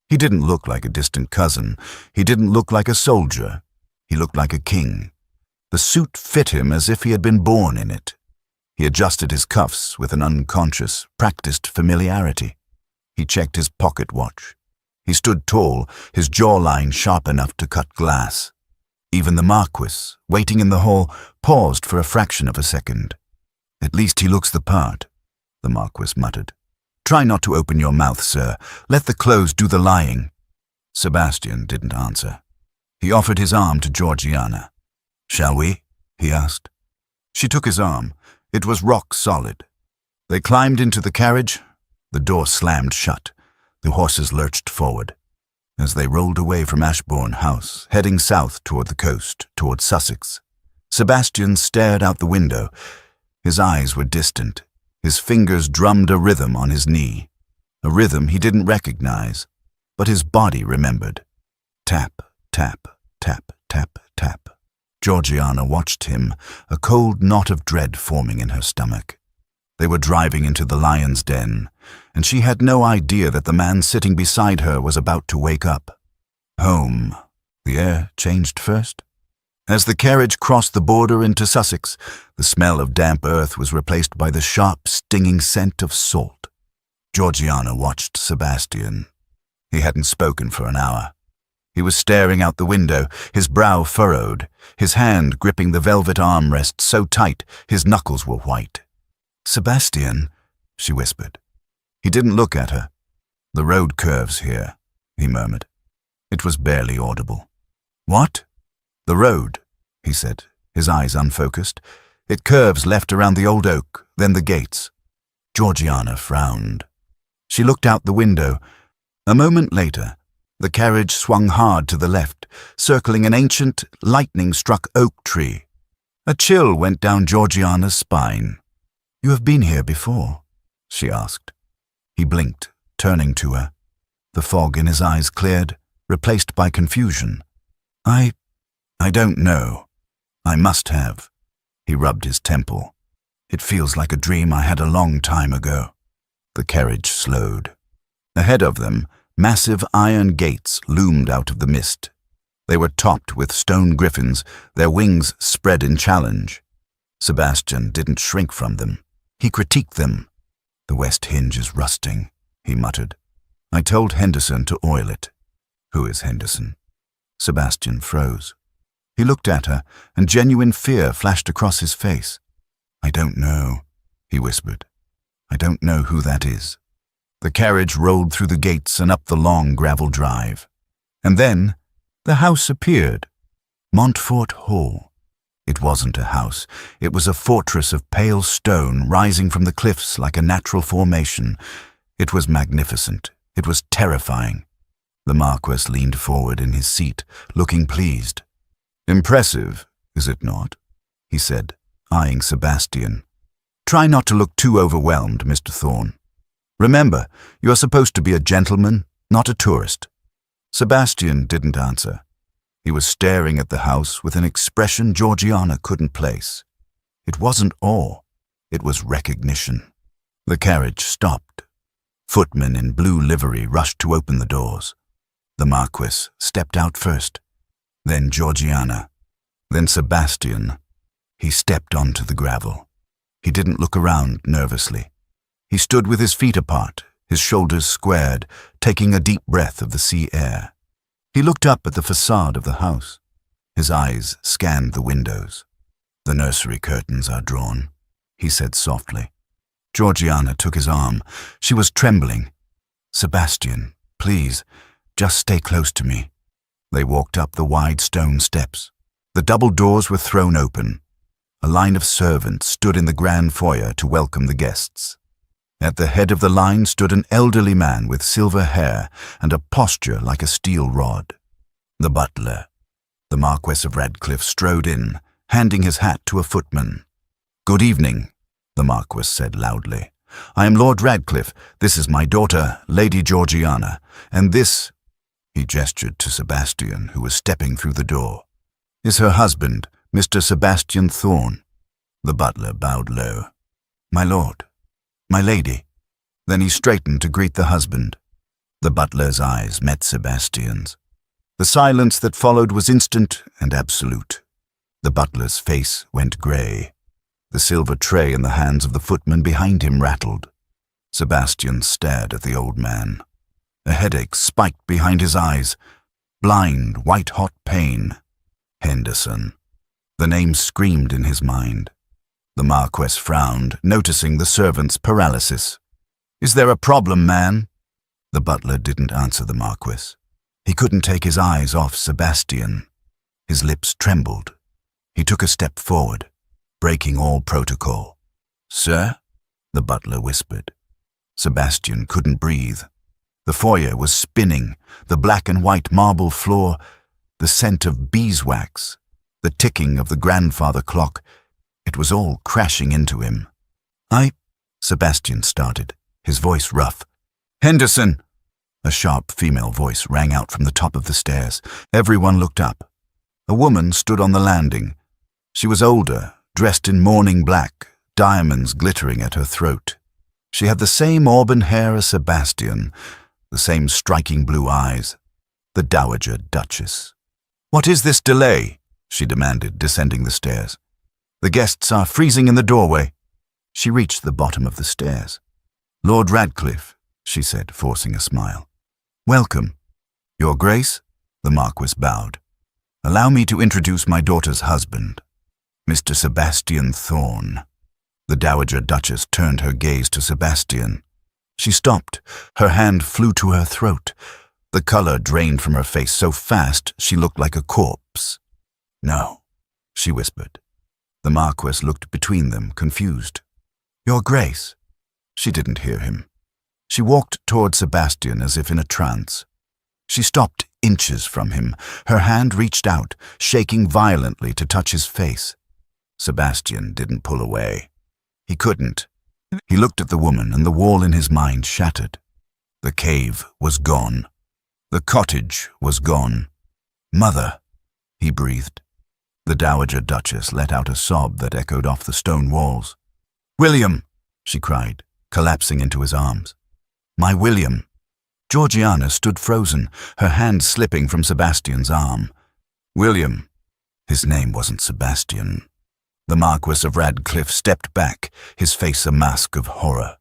He didn't look like a distant cousin. He didn't look like a soldier. He looked like a king. The suit fit him as if he had been born in it. He adjusted his cuffs with an unconscious, practiced familiarity. He checked his pocket watch. He stood tall, his jawline sharp enough to cut glass. Even the Marquess, waiting in the hall, paused for a fraction of a second. "At least he looks the part," the Marquess muttered. "Try not to open your mouth, sir. Let the clothes do the lying." Sebastian didn't answer. He offered his arm to Georgiana. "Shall we?" he asked. She took his arm. It was rock solid. They climbed into the carriage. The door slammed shut. The horses lurched forward. As they rolled away from Ashbourne House, heading south toward the coast, toward Sussex, Sebastian stared out the window. His eyes were distant. His fingers drummed a rhythm on his knee. A rhythm he didn't recognize, but his body remembered. Tap, tap, tap, tap, tap. Georgiana watched him, a cold knot of dread forming in her stomach. They were driving into the lion's den, and she had no idea that the man sitting beside her was about to wake up. Home. The air changed first. As the carriage crossed the border into Sussex, the smell of damp earth was replaced by the sharp, stinging scent of salt. Georgiana watched Sebastian. He hadn't spoken for an hour. He was staring out the window, his brow furrowed, his hand gripping the velvet armrest so tight his knuckles were white. "Sebastian," she whispered. He didn't look at her. "The road curves here," he murmured. It was barely audible. "What?" "The road," he said, his eyes unfocused. "It curves left around the old oak, then the gates." Georgiana frowned. She looked out the window. A moment later, the carriage swung hard to the left, circling an ancient, lightning-struck oak tree. A chill went down Georgiana's spine. "You have been here before?" she asked. He blinked, turning to her. The fog in his eyes cleared, replaced by confusion. I don't know. I must have. He rubbed his temple. It feels like a dream I had a long time ago. The carriage slowed. Ahead of them, massive iron gates loomed out of the mist. They were topped with stone griffins, their wings spread in challenge. Sebastian didn't shrink from them. He critiqued them. "The west hinge is rusting," he muttered. "I told Henderson to oil it." "Who is Henderson?" Sebastian froze. He looked at her, and genuine fear flashed across his face. "I don't know," he whispered. "I don't know who that is." The carriage rolled through the gates and up the long gravel drive. And then the house appeared. Montfort Hall. It wasn't a house. It was a fortress of pale stone rising from the cliffs like a natural formation. It was magnificent. It was terrifying. The Marquess leaned forward in his seat, looking pleased. "Impressive, is it not?" he said, eyeing Sebastian. "Try not to look too overwhelmed, Mr. Thorne. Remember, you are supposed to be a gentleman, not a tourist." Sebastian didn't answer. He was staring at the house with an expression Georgiana couldn't place. It wasn't awe, it was recognition. The carriage stopped. Footmen in blue livery rushed to open the doors. The Marquess stepped out first, then Georgiana, then Sebastian. He stepped onto the gravel. He didn't look around nervously. He stood with his feet apart, his shoulders squared, taking a deep breath of the sea air. He looked up at the facade of the house. His eyes scanned the windows. "The nursery curtains are drawn," he said softly. Georgiana took his arm. She was trembling. "Sebastian, please, just stay close to me." They walked up the wide stone steps. The double doors were thrown open. A line of servants stood in the grand foyer to welcome the guests. At the head of the line stood an elderly man with silver hair and a posture like a steel rod. The butler. The Marquess of Radcliffe strode in, handing his hat to a footman. "Good evening," the Marquess said loudly. "I am Lord Radcliffe. This is my daughter, Lady Georgiana, and this," he gestured to Sebastian, who was stepping through the door, "is her husband, Mr. Sebastian Thorne." The butler bowed low. "My lord. My lady." Then he straightened to greet the husband. The butler's eyes met Sebastian's. The silence that followed was instant and absolute. The butler's face went grey. The silver tray in the hands of the footman behind him rattled. Sebastian stared at the old man. A headache spiked behind his eyes. Blind, white-hot pain. Henderson. The name screamed in his mind. The Marquess frowned, noticing the servant's paralysis. "Is there a problem, man?" The butler didn't answer the Marquess. He couldn't take his eyes off Sebastian. His lips trembled. He took a step forward, breaking all protocol. "Sir?" the butler whispered. Sebastian couldn't breathe. The foyer was spinning, the black and white marble floor, the scent of beeswax, the ticking of the grandfather clock. It was all crashing into him. Sebastian started, his voice rough. "Henderson!" A sharp female voice rang out from the top of the stairs. Everyone looked up. A woman stood on the landing. She was older, dressed in mourning black, diamonds glittering at her throat. She had the same auburn hair as Sebastian, the same striking blue eyes. The Dowager Duchess. "What is this delay?" she demanded, descending the stairs. "The guests are freezing in the doorway." She reached the bottom of the stairs. "Lord Radcliffe," she said, forcing a smile. "Welcome." "Your Grace?" The Marquess bowed. "Allow me to introduce my daughter's husband, Mr. Sebastian Thorne." The Dowager Duchess turned her gaze to Sebastian. She stopped. Her hand flew to her throat. The color drained from her face so fast she looked like a corpse. "No," she whispered. The Marquess looked between them, confused. "Your Grace." She didn't hear him. She walked toward Sebastian as if in a trance. She stopped inches from him. Her hand reached out, shaking violently to touch his face. Sebastian didn't pull away. He couldn't. He looked at the woman, and the wall in his mind shattered. The cave was gone. The cottage was gone. "Mother," he breathed. The Dowager Duchess let out a sob that echoed off the stone walls. "William!" she cried, collapsing into his arms. "My William!" Georgiana stood frozen, her hand slipping from Sebastian's arm. "William." His name wasn't Sebastian. The Marquess of Radcliffe stepped back, his face a mask of horror.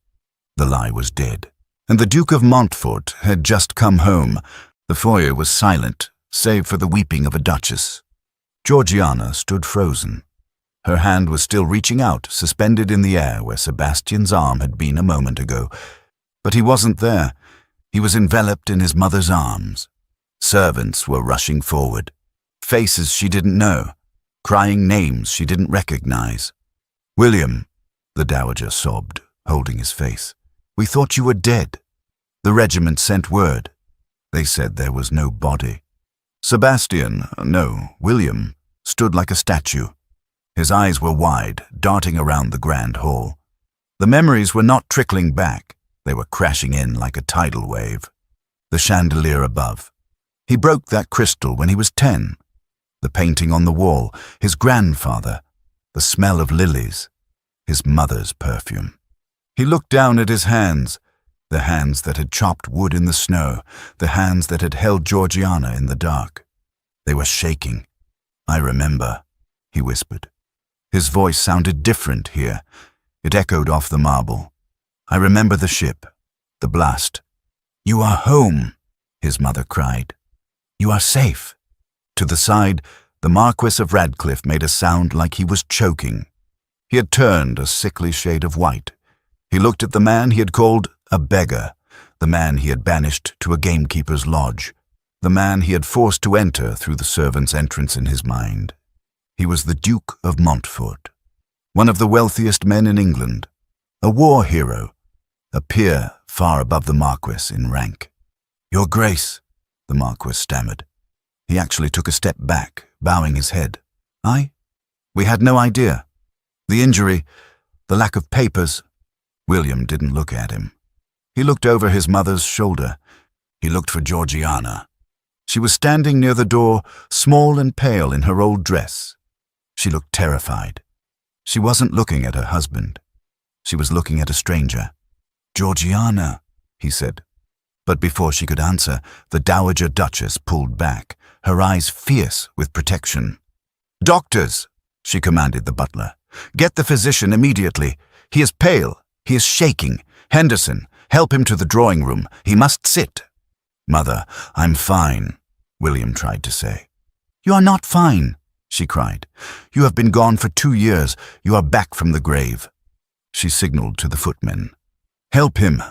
The lie was dead, and the Duke of Montfort had just come home. The foyer was silent, save for the weeping of a duchess. Georgiana stood frozen. Her hand was still reaching out, suspended in the air where Sebastian's arm had been a moment ago. But he wasn't there. He was enveloped in his mother's arms. Servants were rushing forward. Faces she didn't know, crying names she didn't recognize. "William," the Dowager sobbed, holding his face. "We thought you were dead. The regiment sent word. They said there was no body." William, stood like a statue. His eyes were wide, darting around the grand hall. The memories were not trickling back. They were crashing in like a tidal wave. The chandelier above. He broke that crystal when he was 10. The painting on the wall, his grandfather, the smell of lilies, his mother's perfume. He looked down at his hands, the hands that had chopped wood in the snow, the hands that had held Georgiana in the dark. They were shaking. "I remember," he whispered. His voice sounded different here. It echoed off the marble. "I remember the ship, the blast." "You are home," his mother cried. "You are safe." To the side, the Marquess of Radcliffe made a sound like he was choking. He had turned a sickly shade of white. He looked at the man he had called a beggar, the man he had banished to a gamekeeper's lodge, the man he had forced to enter through the servant's entrance in his mind. He was the Duke of Montfort, one of the wealthiest men in England, a war hero, a peer far above the Marquess in rank. "Your Grace," the Marquess stammered. He actually took a step back, bowing his head. We had no idea. The injury, the lack of papers." William didn't look at him. He looked over his mother's shoulder. He looked for Georgiana. She was standing near the door, small and pale in her old dress. She looked terrified. She wasn't looking at her husband. She was looking at a stranger. "Georgiana," he said. But before she could answer, the Dowager Duchess pulled back, her eyes fierce with protection. "Doctors," she commanded the butler. "Get the physician immediately. He is pale. He is shaking. Henderson, help him to the drawing room. He must sit." "Mother, I'm fine," William tried to say. "You are not fine," she cried. "You have been gone for 2 years. You are back from the grave." She signaled to the footmen. "Help him."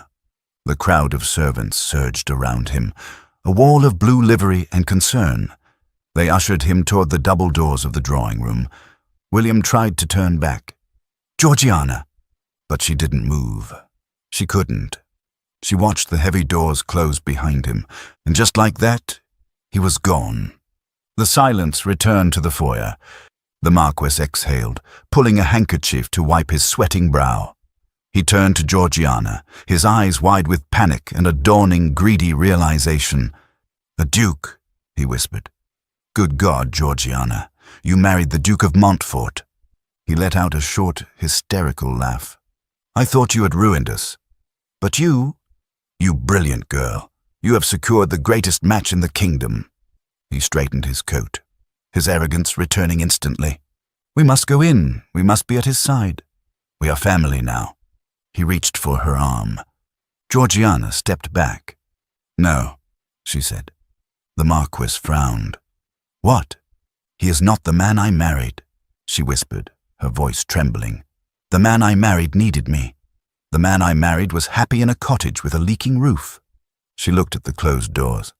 The crowd of servants surged around him, a wall of blue livery and concern. They ushered him toward the double doors of the drawing room. William tried to turn back. "Georgiana!" But she didn't move. She couldn't. She watched the heavy doors close behind him, and just like that, he was gone. The silence returned to the foyer. The Marquess exhaled, pulling a handkerchief to wipe his sweating brow. He turned to Georgiana, his eyes wide with panic and a dawning, greedy realization. "A duke," he whispered. "Good God, Georgiana, you married the Duke of Montfort." He let out a short, hysterical laugh. "I thought you had ruined us. But you brilliant girl, you have secured the greatest match in the kingdom." He straightened his coat, his arrogance returning instantly. "We must go in. We must be at his side. We are family now." He reached for her arm. Georgiana stepped back. "No," she said. The Marquess frowned. "What?" "He is not the man I married," she whispered, her voice trembling. "The man I married needed me. The man I married was happy in a cottage with a leaking roof." She looked at the closed doors.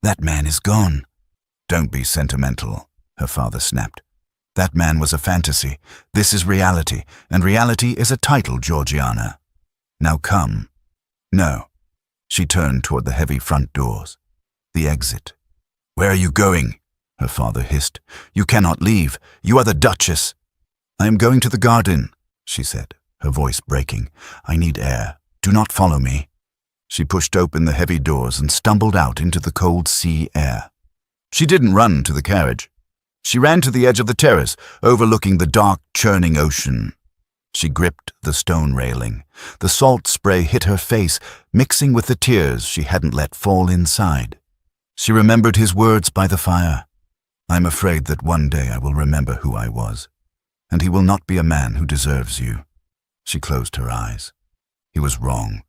"That man is gone." "Don't be sentimental," her father snapped. "That man was a fantasy. This is reality, and reality is a title, Georgiana. Now come." "No." She turned toward the heavy front doors. The exit. "Where are you going?" her father hissed. "You cannot leave. You are the Duchess." "I am going to the garden," she said, her voice breaking. "I need air. Do not follow me." She pushed open the heavy doors and stumbled out into the cold sea air. She didn't run to the carriage. She ran to the edge of the terrace, overlooking the dark, churning ocean. She gripped the stone railing. The salt spray hit her face, mixing with the tears she hadn't let fall inside. She remembered his words by the fire. "I'm afraid that one day I will remember who I was, and he will not be a man who deserves you." She closed her eyes. He was wrong.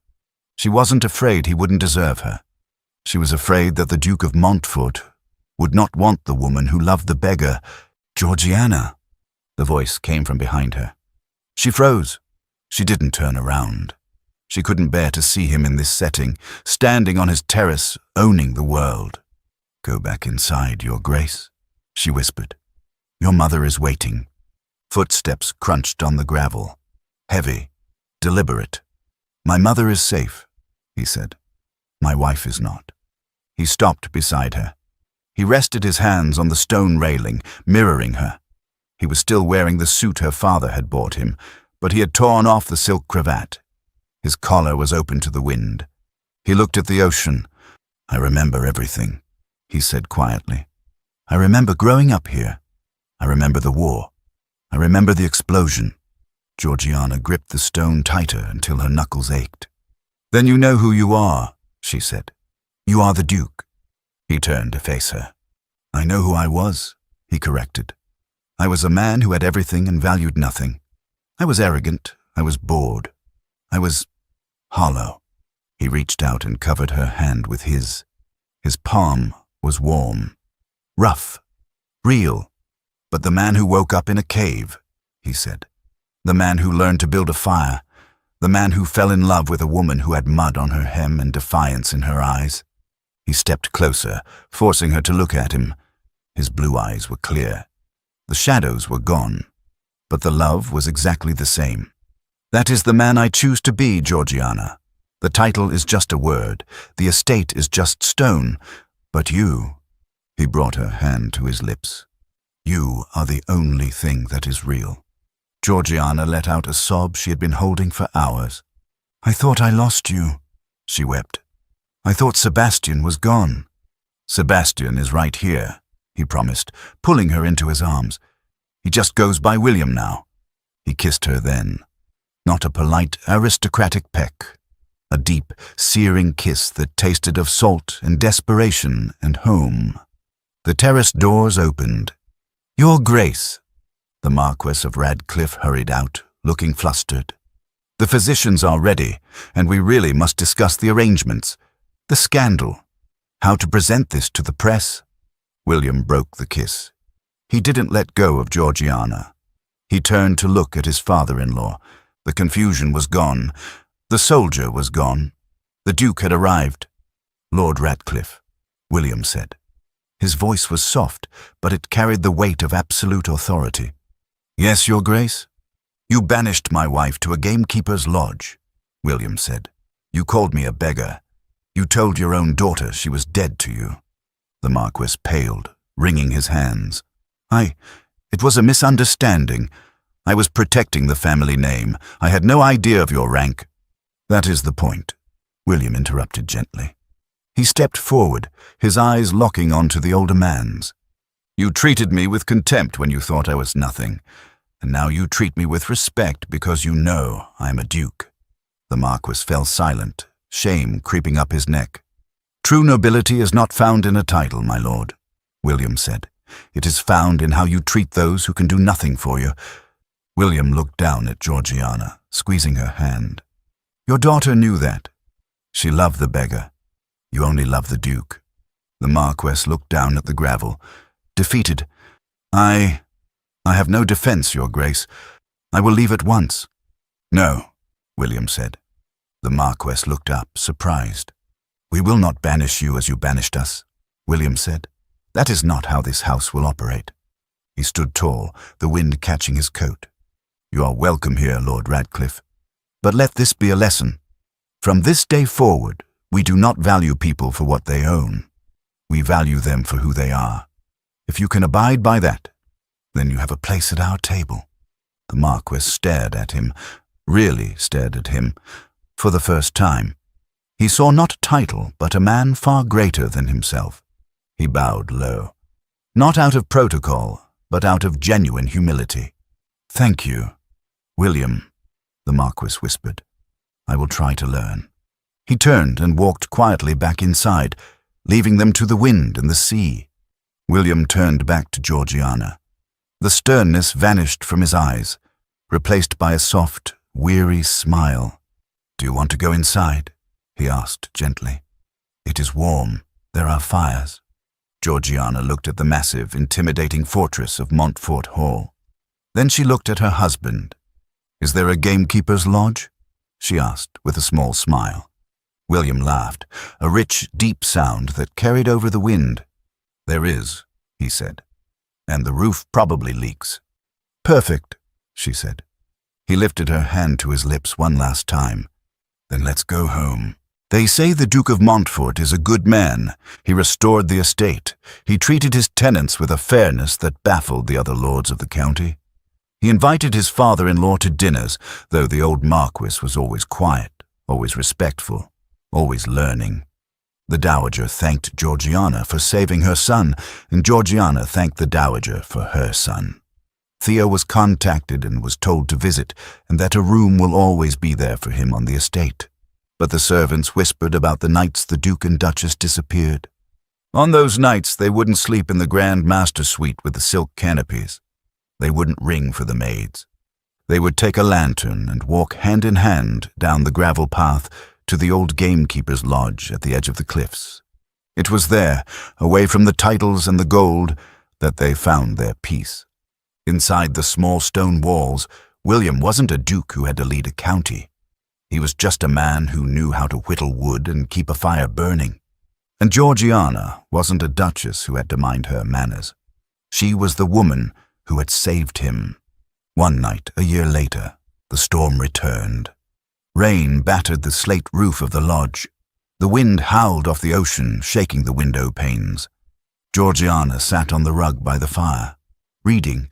She wasn't afraid he wouldn't deserve her. She was afraid that the Duke of Montfort would not want the woman who loved the beggar. "Georgiana!" The voice came from behind her. She froze. She didn't turn around. She couldn't bear to see him in this setting, standing on his terrace, owning the world. "Go back inside, Your Grace," she whispered. "Your mother is waiting." Footsteps crunched on the gravel. Heavy, deliberate. "My mother is safe," he said. "My wife is not." He stopped beside her. He rested his hands on the stone railing, mirroring her. He was still wearing the suit her father had bought him, but he had torn off the silk cravat. His collar was open to the wind. He looked at the ocean. "I remember everything," he said quietly. "I remember growing up here. I remember the war. I remember the explosion." Georgiana gripped the stone tighter until her knuckles ached. "Then you know who you are," she said. "You are the Duke." He turned to face her. "I know who I was," he corrected. "I was a man who had everything and valued nothing. I was arrogant. I was bored. I was hollow." He reached out and covered her hand with his. His palm was warm, rough, real. "But the man who woke up in a cave," he said. "The man who learned to build a fire. The man who fell in love with a woman who had mud on her hem and defiance in her eyes." He stepped closer, forcing her to look at him. His blue eyes were clear. The shadows were gone, but the love was exactly the same. "That is the man I choose to be, Georgiana. The title is just a word. The estate is just stone. But you," he brought her hand to his lips, "you are the only thing that is real." Georgiana let out a sob she had been holding for hours. "I thought I lost you," she wept. "I thought Sebastian was gone." "Sebastian is right here," he promised, pulling her into his arms. "He just goes by William now." He kissed her then. Not a polite, aristocratic peck. A deep, searing kiss that tasted of salt and desperation and home. The terrace doors opened. "Your Grace!" The Marquess of Radcliffe hurried out, looking flustered. "The physicians are ready, and we really must discuss the arrangements. The scandal. How to present this to the press." William broke the kiss. He didn't let go of Georgiana. He turned to look at his father-in-law. The confusion was gone. The soldier was gone. The Duke had arrived. "Lord Radcliffe," William said. His voice was soft, but it carried the weight of absolute authority. "Yes, Your Grace?" "You banished my wife to a gamekeeper's lodge," William said. "You called me a beggar. You told your own daughter she was dead to you." The Marquess paled, wringing his hands. It was a misunderstanding. I was protecting the family name. I had no idea of your rank." "That is the point," William interrupted gently. He stepped forward, his eyes locking onto the older man's. "You treated me with contempt when you thought I was nothing, and now you treat me with respect because you know I am a duke." The Marquess fell silent, shame creeping up his neck. "True nobility is not found in a title, my lord," William said. "It is found in how you treat those who can do nothing for you." William looked down at Georgiana, squeezing her hand. "Your daughter knew that. She loved the beggar. You only love the Duke." The Marquess looked down at the gravel, defeated. I have no defense, Your Grace. I will leave at once." "No," William said. The Marquess looked up, surprised. "We will not banish you as you banished us," William said. "That is not how this house will operate." He stood tall, the wind catching his coat. "You are welcome here, Lord Radcliffe. But let this be a lesson. From this day forward, we do not value people for what they own. We value them for who they are. If you can abide by that, then you have a place at our table." The Marquess stared at him, really stared at him, for the first time. He saw not a title, but a man far greater than himself. He bowed low, not out of protocol, but out of genuine humility. "Thank you, William," the Marquess whispered. "I will try to learn." He turned and walked quietly back inside, leaving them to the wind and the sea. William turned back to Georgiana. The sternness vanished from his eyes, replaced by a soft, weary smile. "Do you want to go inside?" he asked gently. "It is warm. There are fires." Georgiana looked at the massive, intimidating fortress of Montfort Hall. Then she looked at her husband. "Is there a gamekeeper's lodge?" she asked with a small smile. William laughed, a rich, deep sound that carried over the wind. "There is," he said, "and the roof probably leaks." "Perfect," she said. He lifted her hand to his lips one last time. "Then let's go home. They say the Duke of Montfort is a good man. He restored the estate. He treated his tenants with a fairness that baffled the other lords of the county. He invited his father-in-law to dinners, though the old Marquess was always quiet, always respectful, always learning. The Dowager thanked Georgiana for saving her son, and Georgiana thanked the Dowager for her son. Theo was contacted and was told to visit, and that a room will always be there for him on the estate. But the servants whispered about the nights the Duke and Duchess disappeared. On those nights they wouldn't sleep in the Grand Master suite with the silk canopies. They wouldn't ring for the maids. They would take a lantern and walk hand in hand down the gravel path to the old gamekeeper's lodge at the edge of the cliffs. It was there, away from the titles and the gold, that they found their peace. Inside the small stone walls, William wasn't a duke who had to lead a county. He was just a man who knew how to whittle wood and keep a fire burning. And Georgiana wasn't a duchess who had to mind her manners. She was the woman who had saved him. One night, a year later, the storm returned. Rain battered the slate roof of the lodge. The wind howled off the ocean, shaking the window panes. Georgiana sat on the rug by the fire, reading.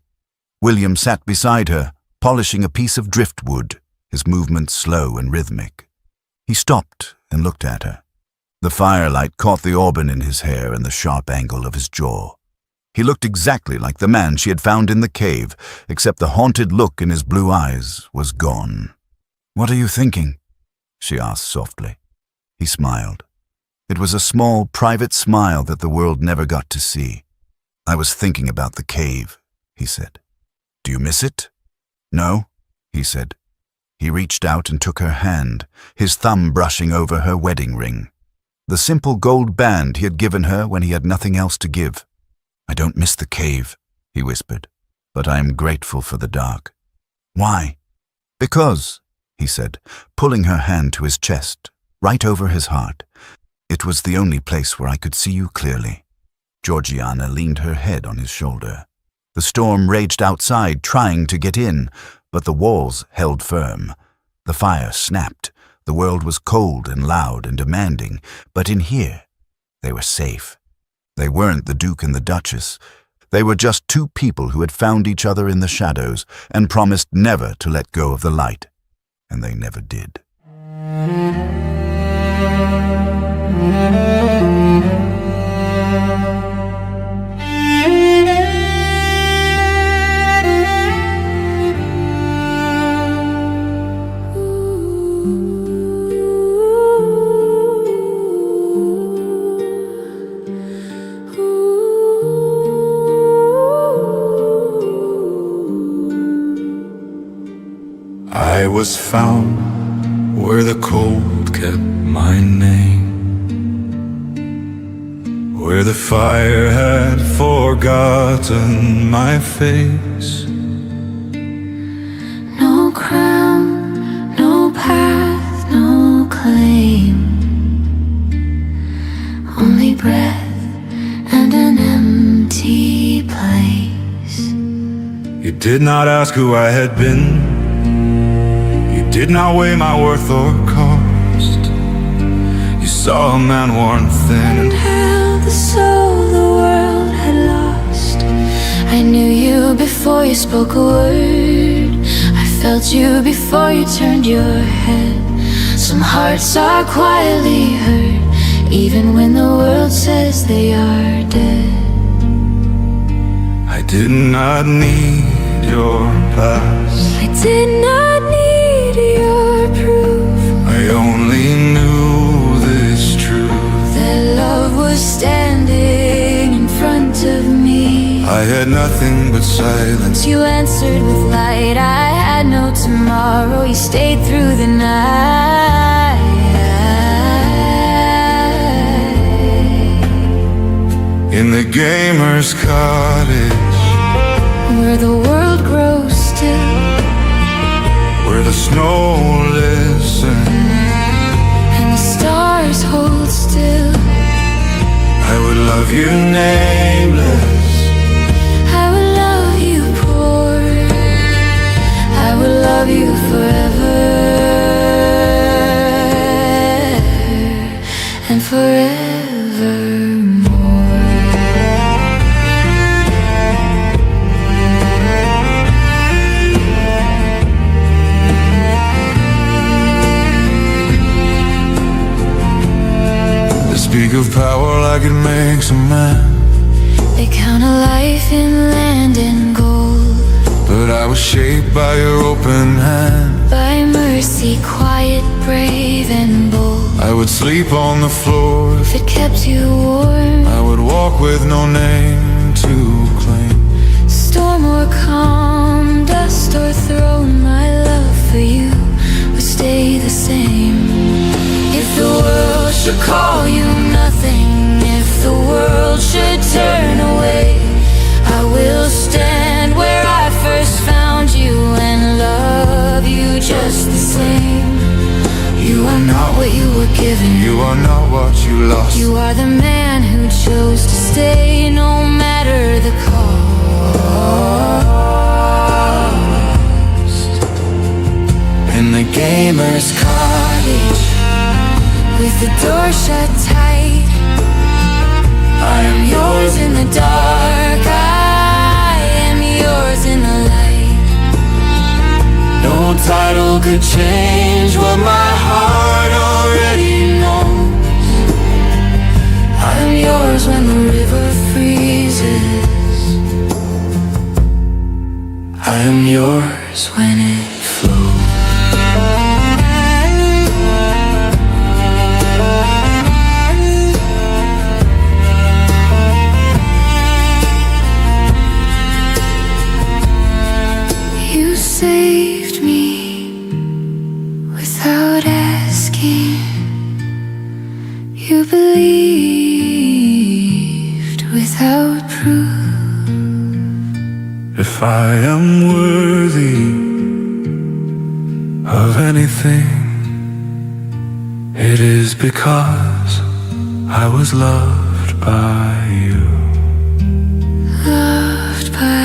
William sat beside her, polishing a piece of driftwood, his movements slow and rhythmic. He stopped and looked at her. The firelight caught the auburn in his hair and the sharp angle of his jaw. He looked exactly like the man she had found in the cave, except the haunted look in his blue eyes was gone. "What are you thinking?" she asked softly. He smiled. It was a small, private smile that the world never got to see. "I was thinking about the cave," he said. "Do you miss it?" "No," he said. He reached out and took her hand, his thumb brushing over her wedding ring. The simple gold band he had given her when he had nothing else to give. "I don't miss the cave," he whispered, "but I am grateful for the dark." "Why?" "Because," he said, pulling her hand to his chest, right over his heart. "It was the only place where I could see you clearly." Georgiana leaned her head on his shoulder. The storm raged outside, trying to get in, but the walls held firm. The fire snapped. The world was cold and loud and demanding, but in here, they were safe. They weren't the Duke and the Duchess. They were just two people who had found each other in the shadows and promised never to let go of the light. And they never did. I was found where the cold kept my name, where the fire had forgotten my face. No crown, no path, no claim, only breath and an empty place. You did not ask who I had been. Did not weigh my worth or cost. You saw a man worn thin and held the soul the world had lost. I knew you before you spoke a word. I felt you before you turned your head. Some hearts are quietly hurt, even when the world says they are dead. I did not need your past. I did not need your proof. I only knew this truth, That love was standing in front of me. I had nothing but silence. You answered with light. I had no tomorrow. You stayed through the night. In the gamer's cottage, Where the world grows still, where the snow listens, and the stars hold still, I would love you nameless. I would love you poor. I would love you forever and forevermore. They speak of power like it makes a man, They count a life in land and gold. but I was shaped by your open hand. By mercy, quiet, brave and bold. I would sleep on the floor, If it kept you warm, I would walk with no name to claim. storm or calm, dust or throne, my love for you would stay the same. If the world should call you nothing, if the world should turn away, I will stand where I first found you and love you just the same. You are not what you were given. You are not what you lost. You are the man who chose to stay no matter the cost. In the gamer's Cottage, with the door shut tight, I am yours in the dark, I am yours in the light. No title could change what my heart already knows. I am yours when the river freezes. I am yours When it flows. You saved me without asking. You believed without proof. If I am worthy of anything, it is because I was loved by you. Loved by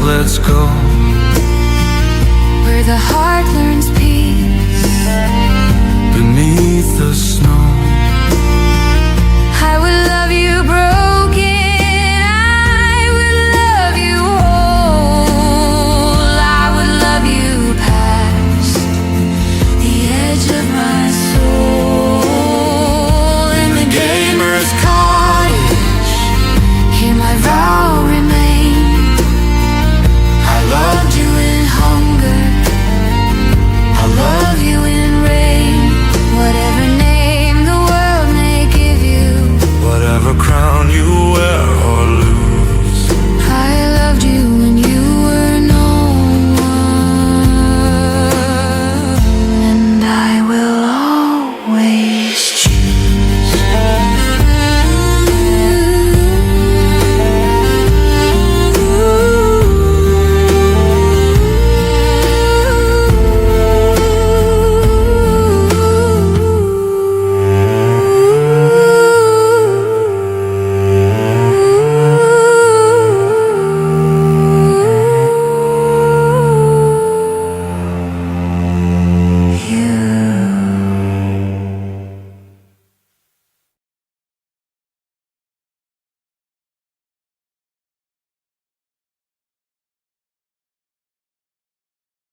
Let's go where the heart learns peace. beneath the snow.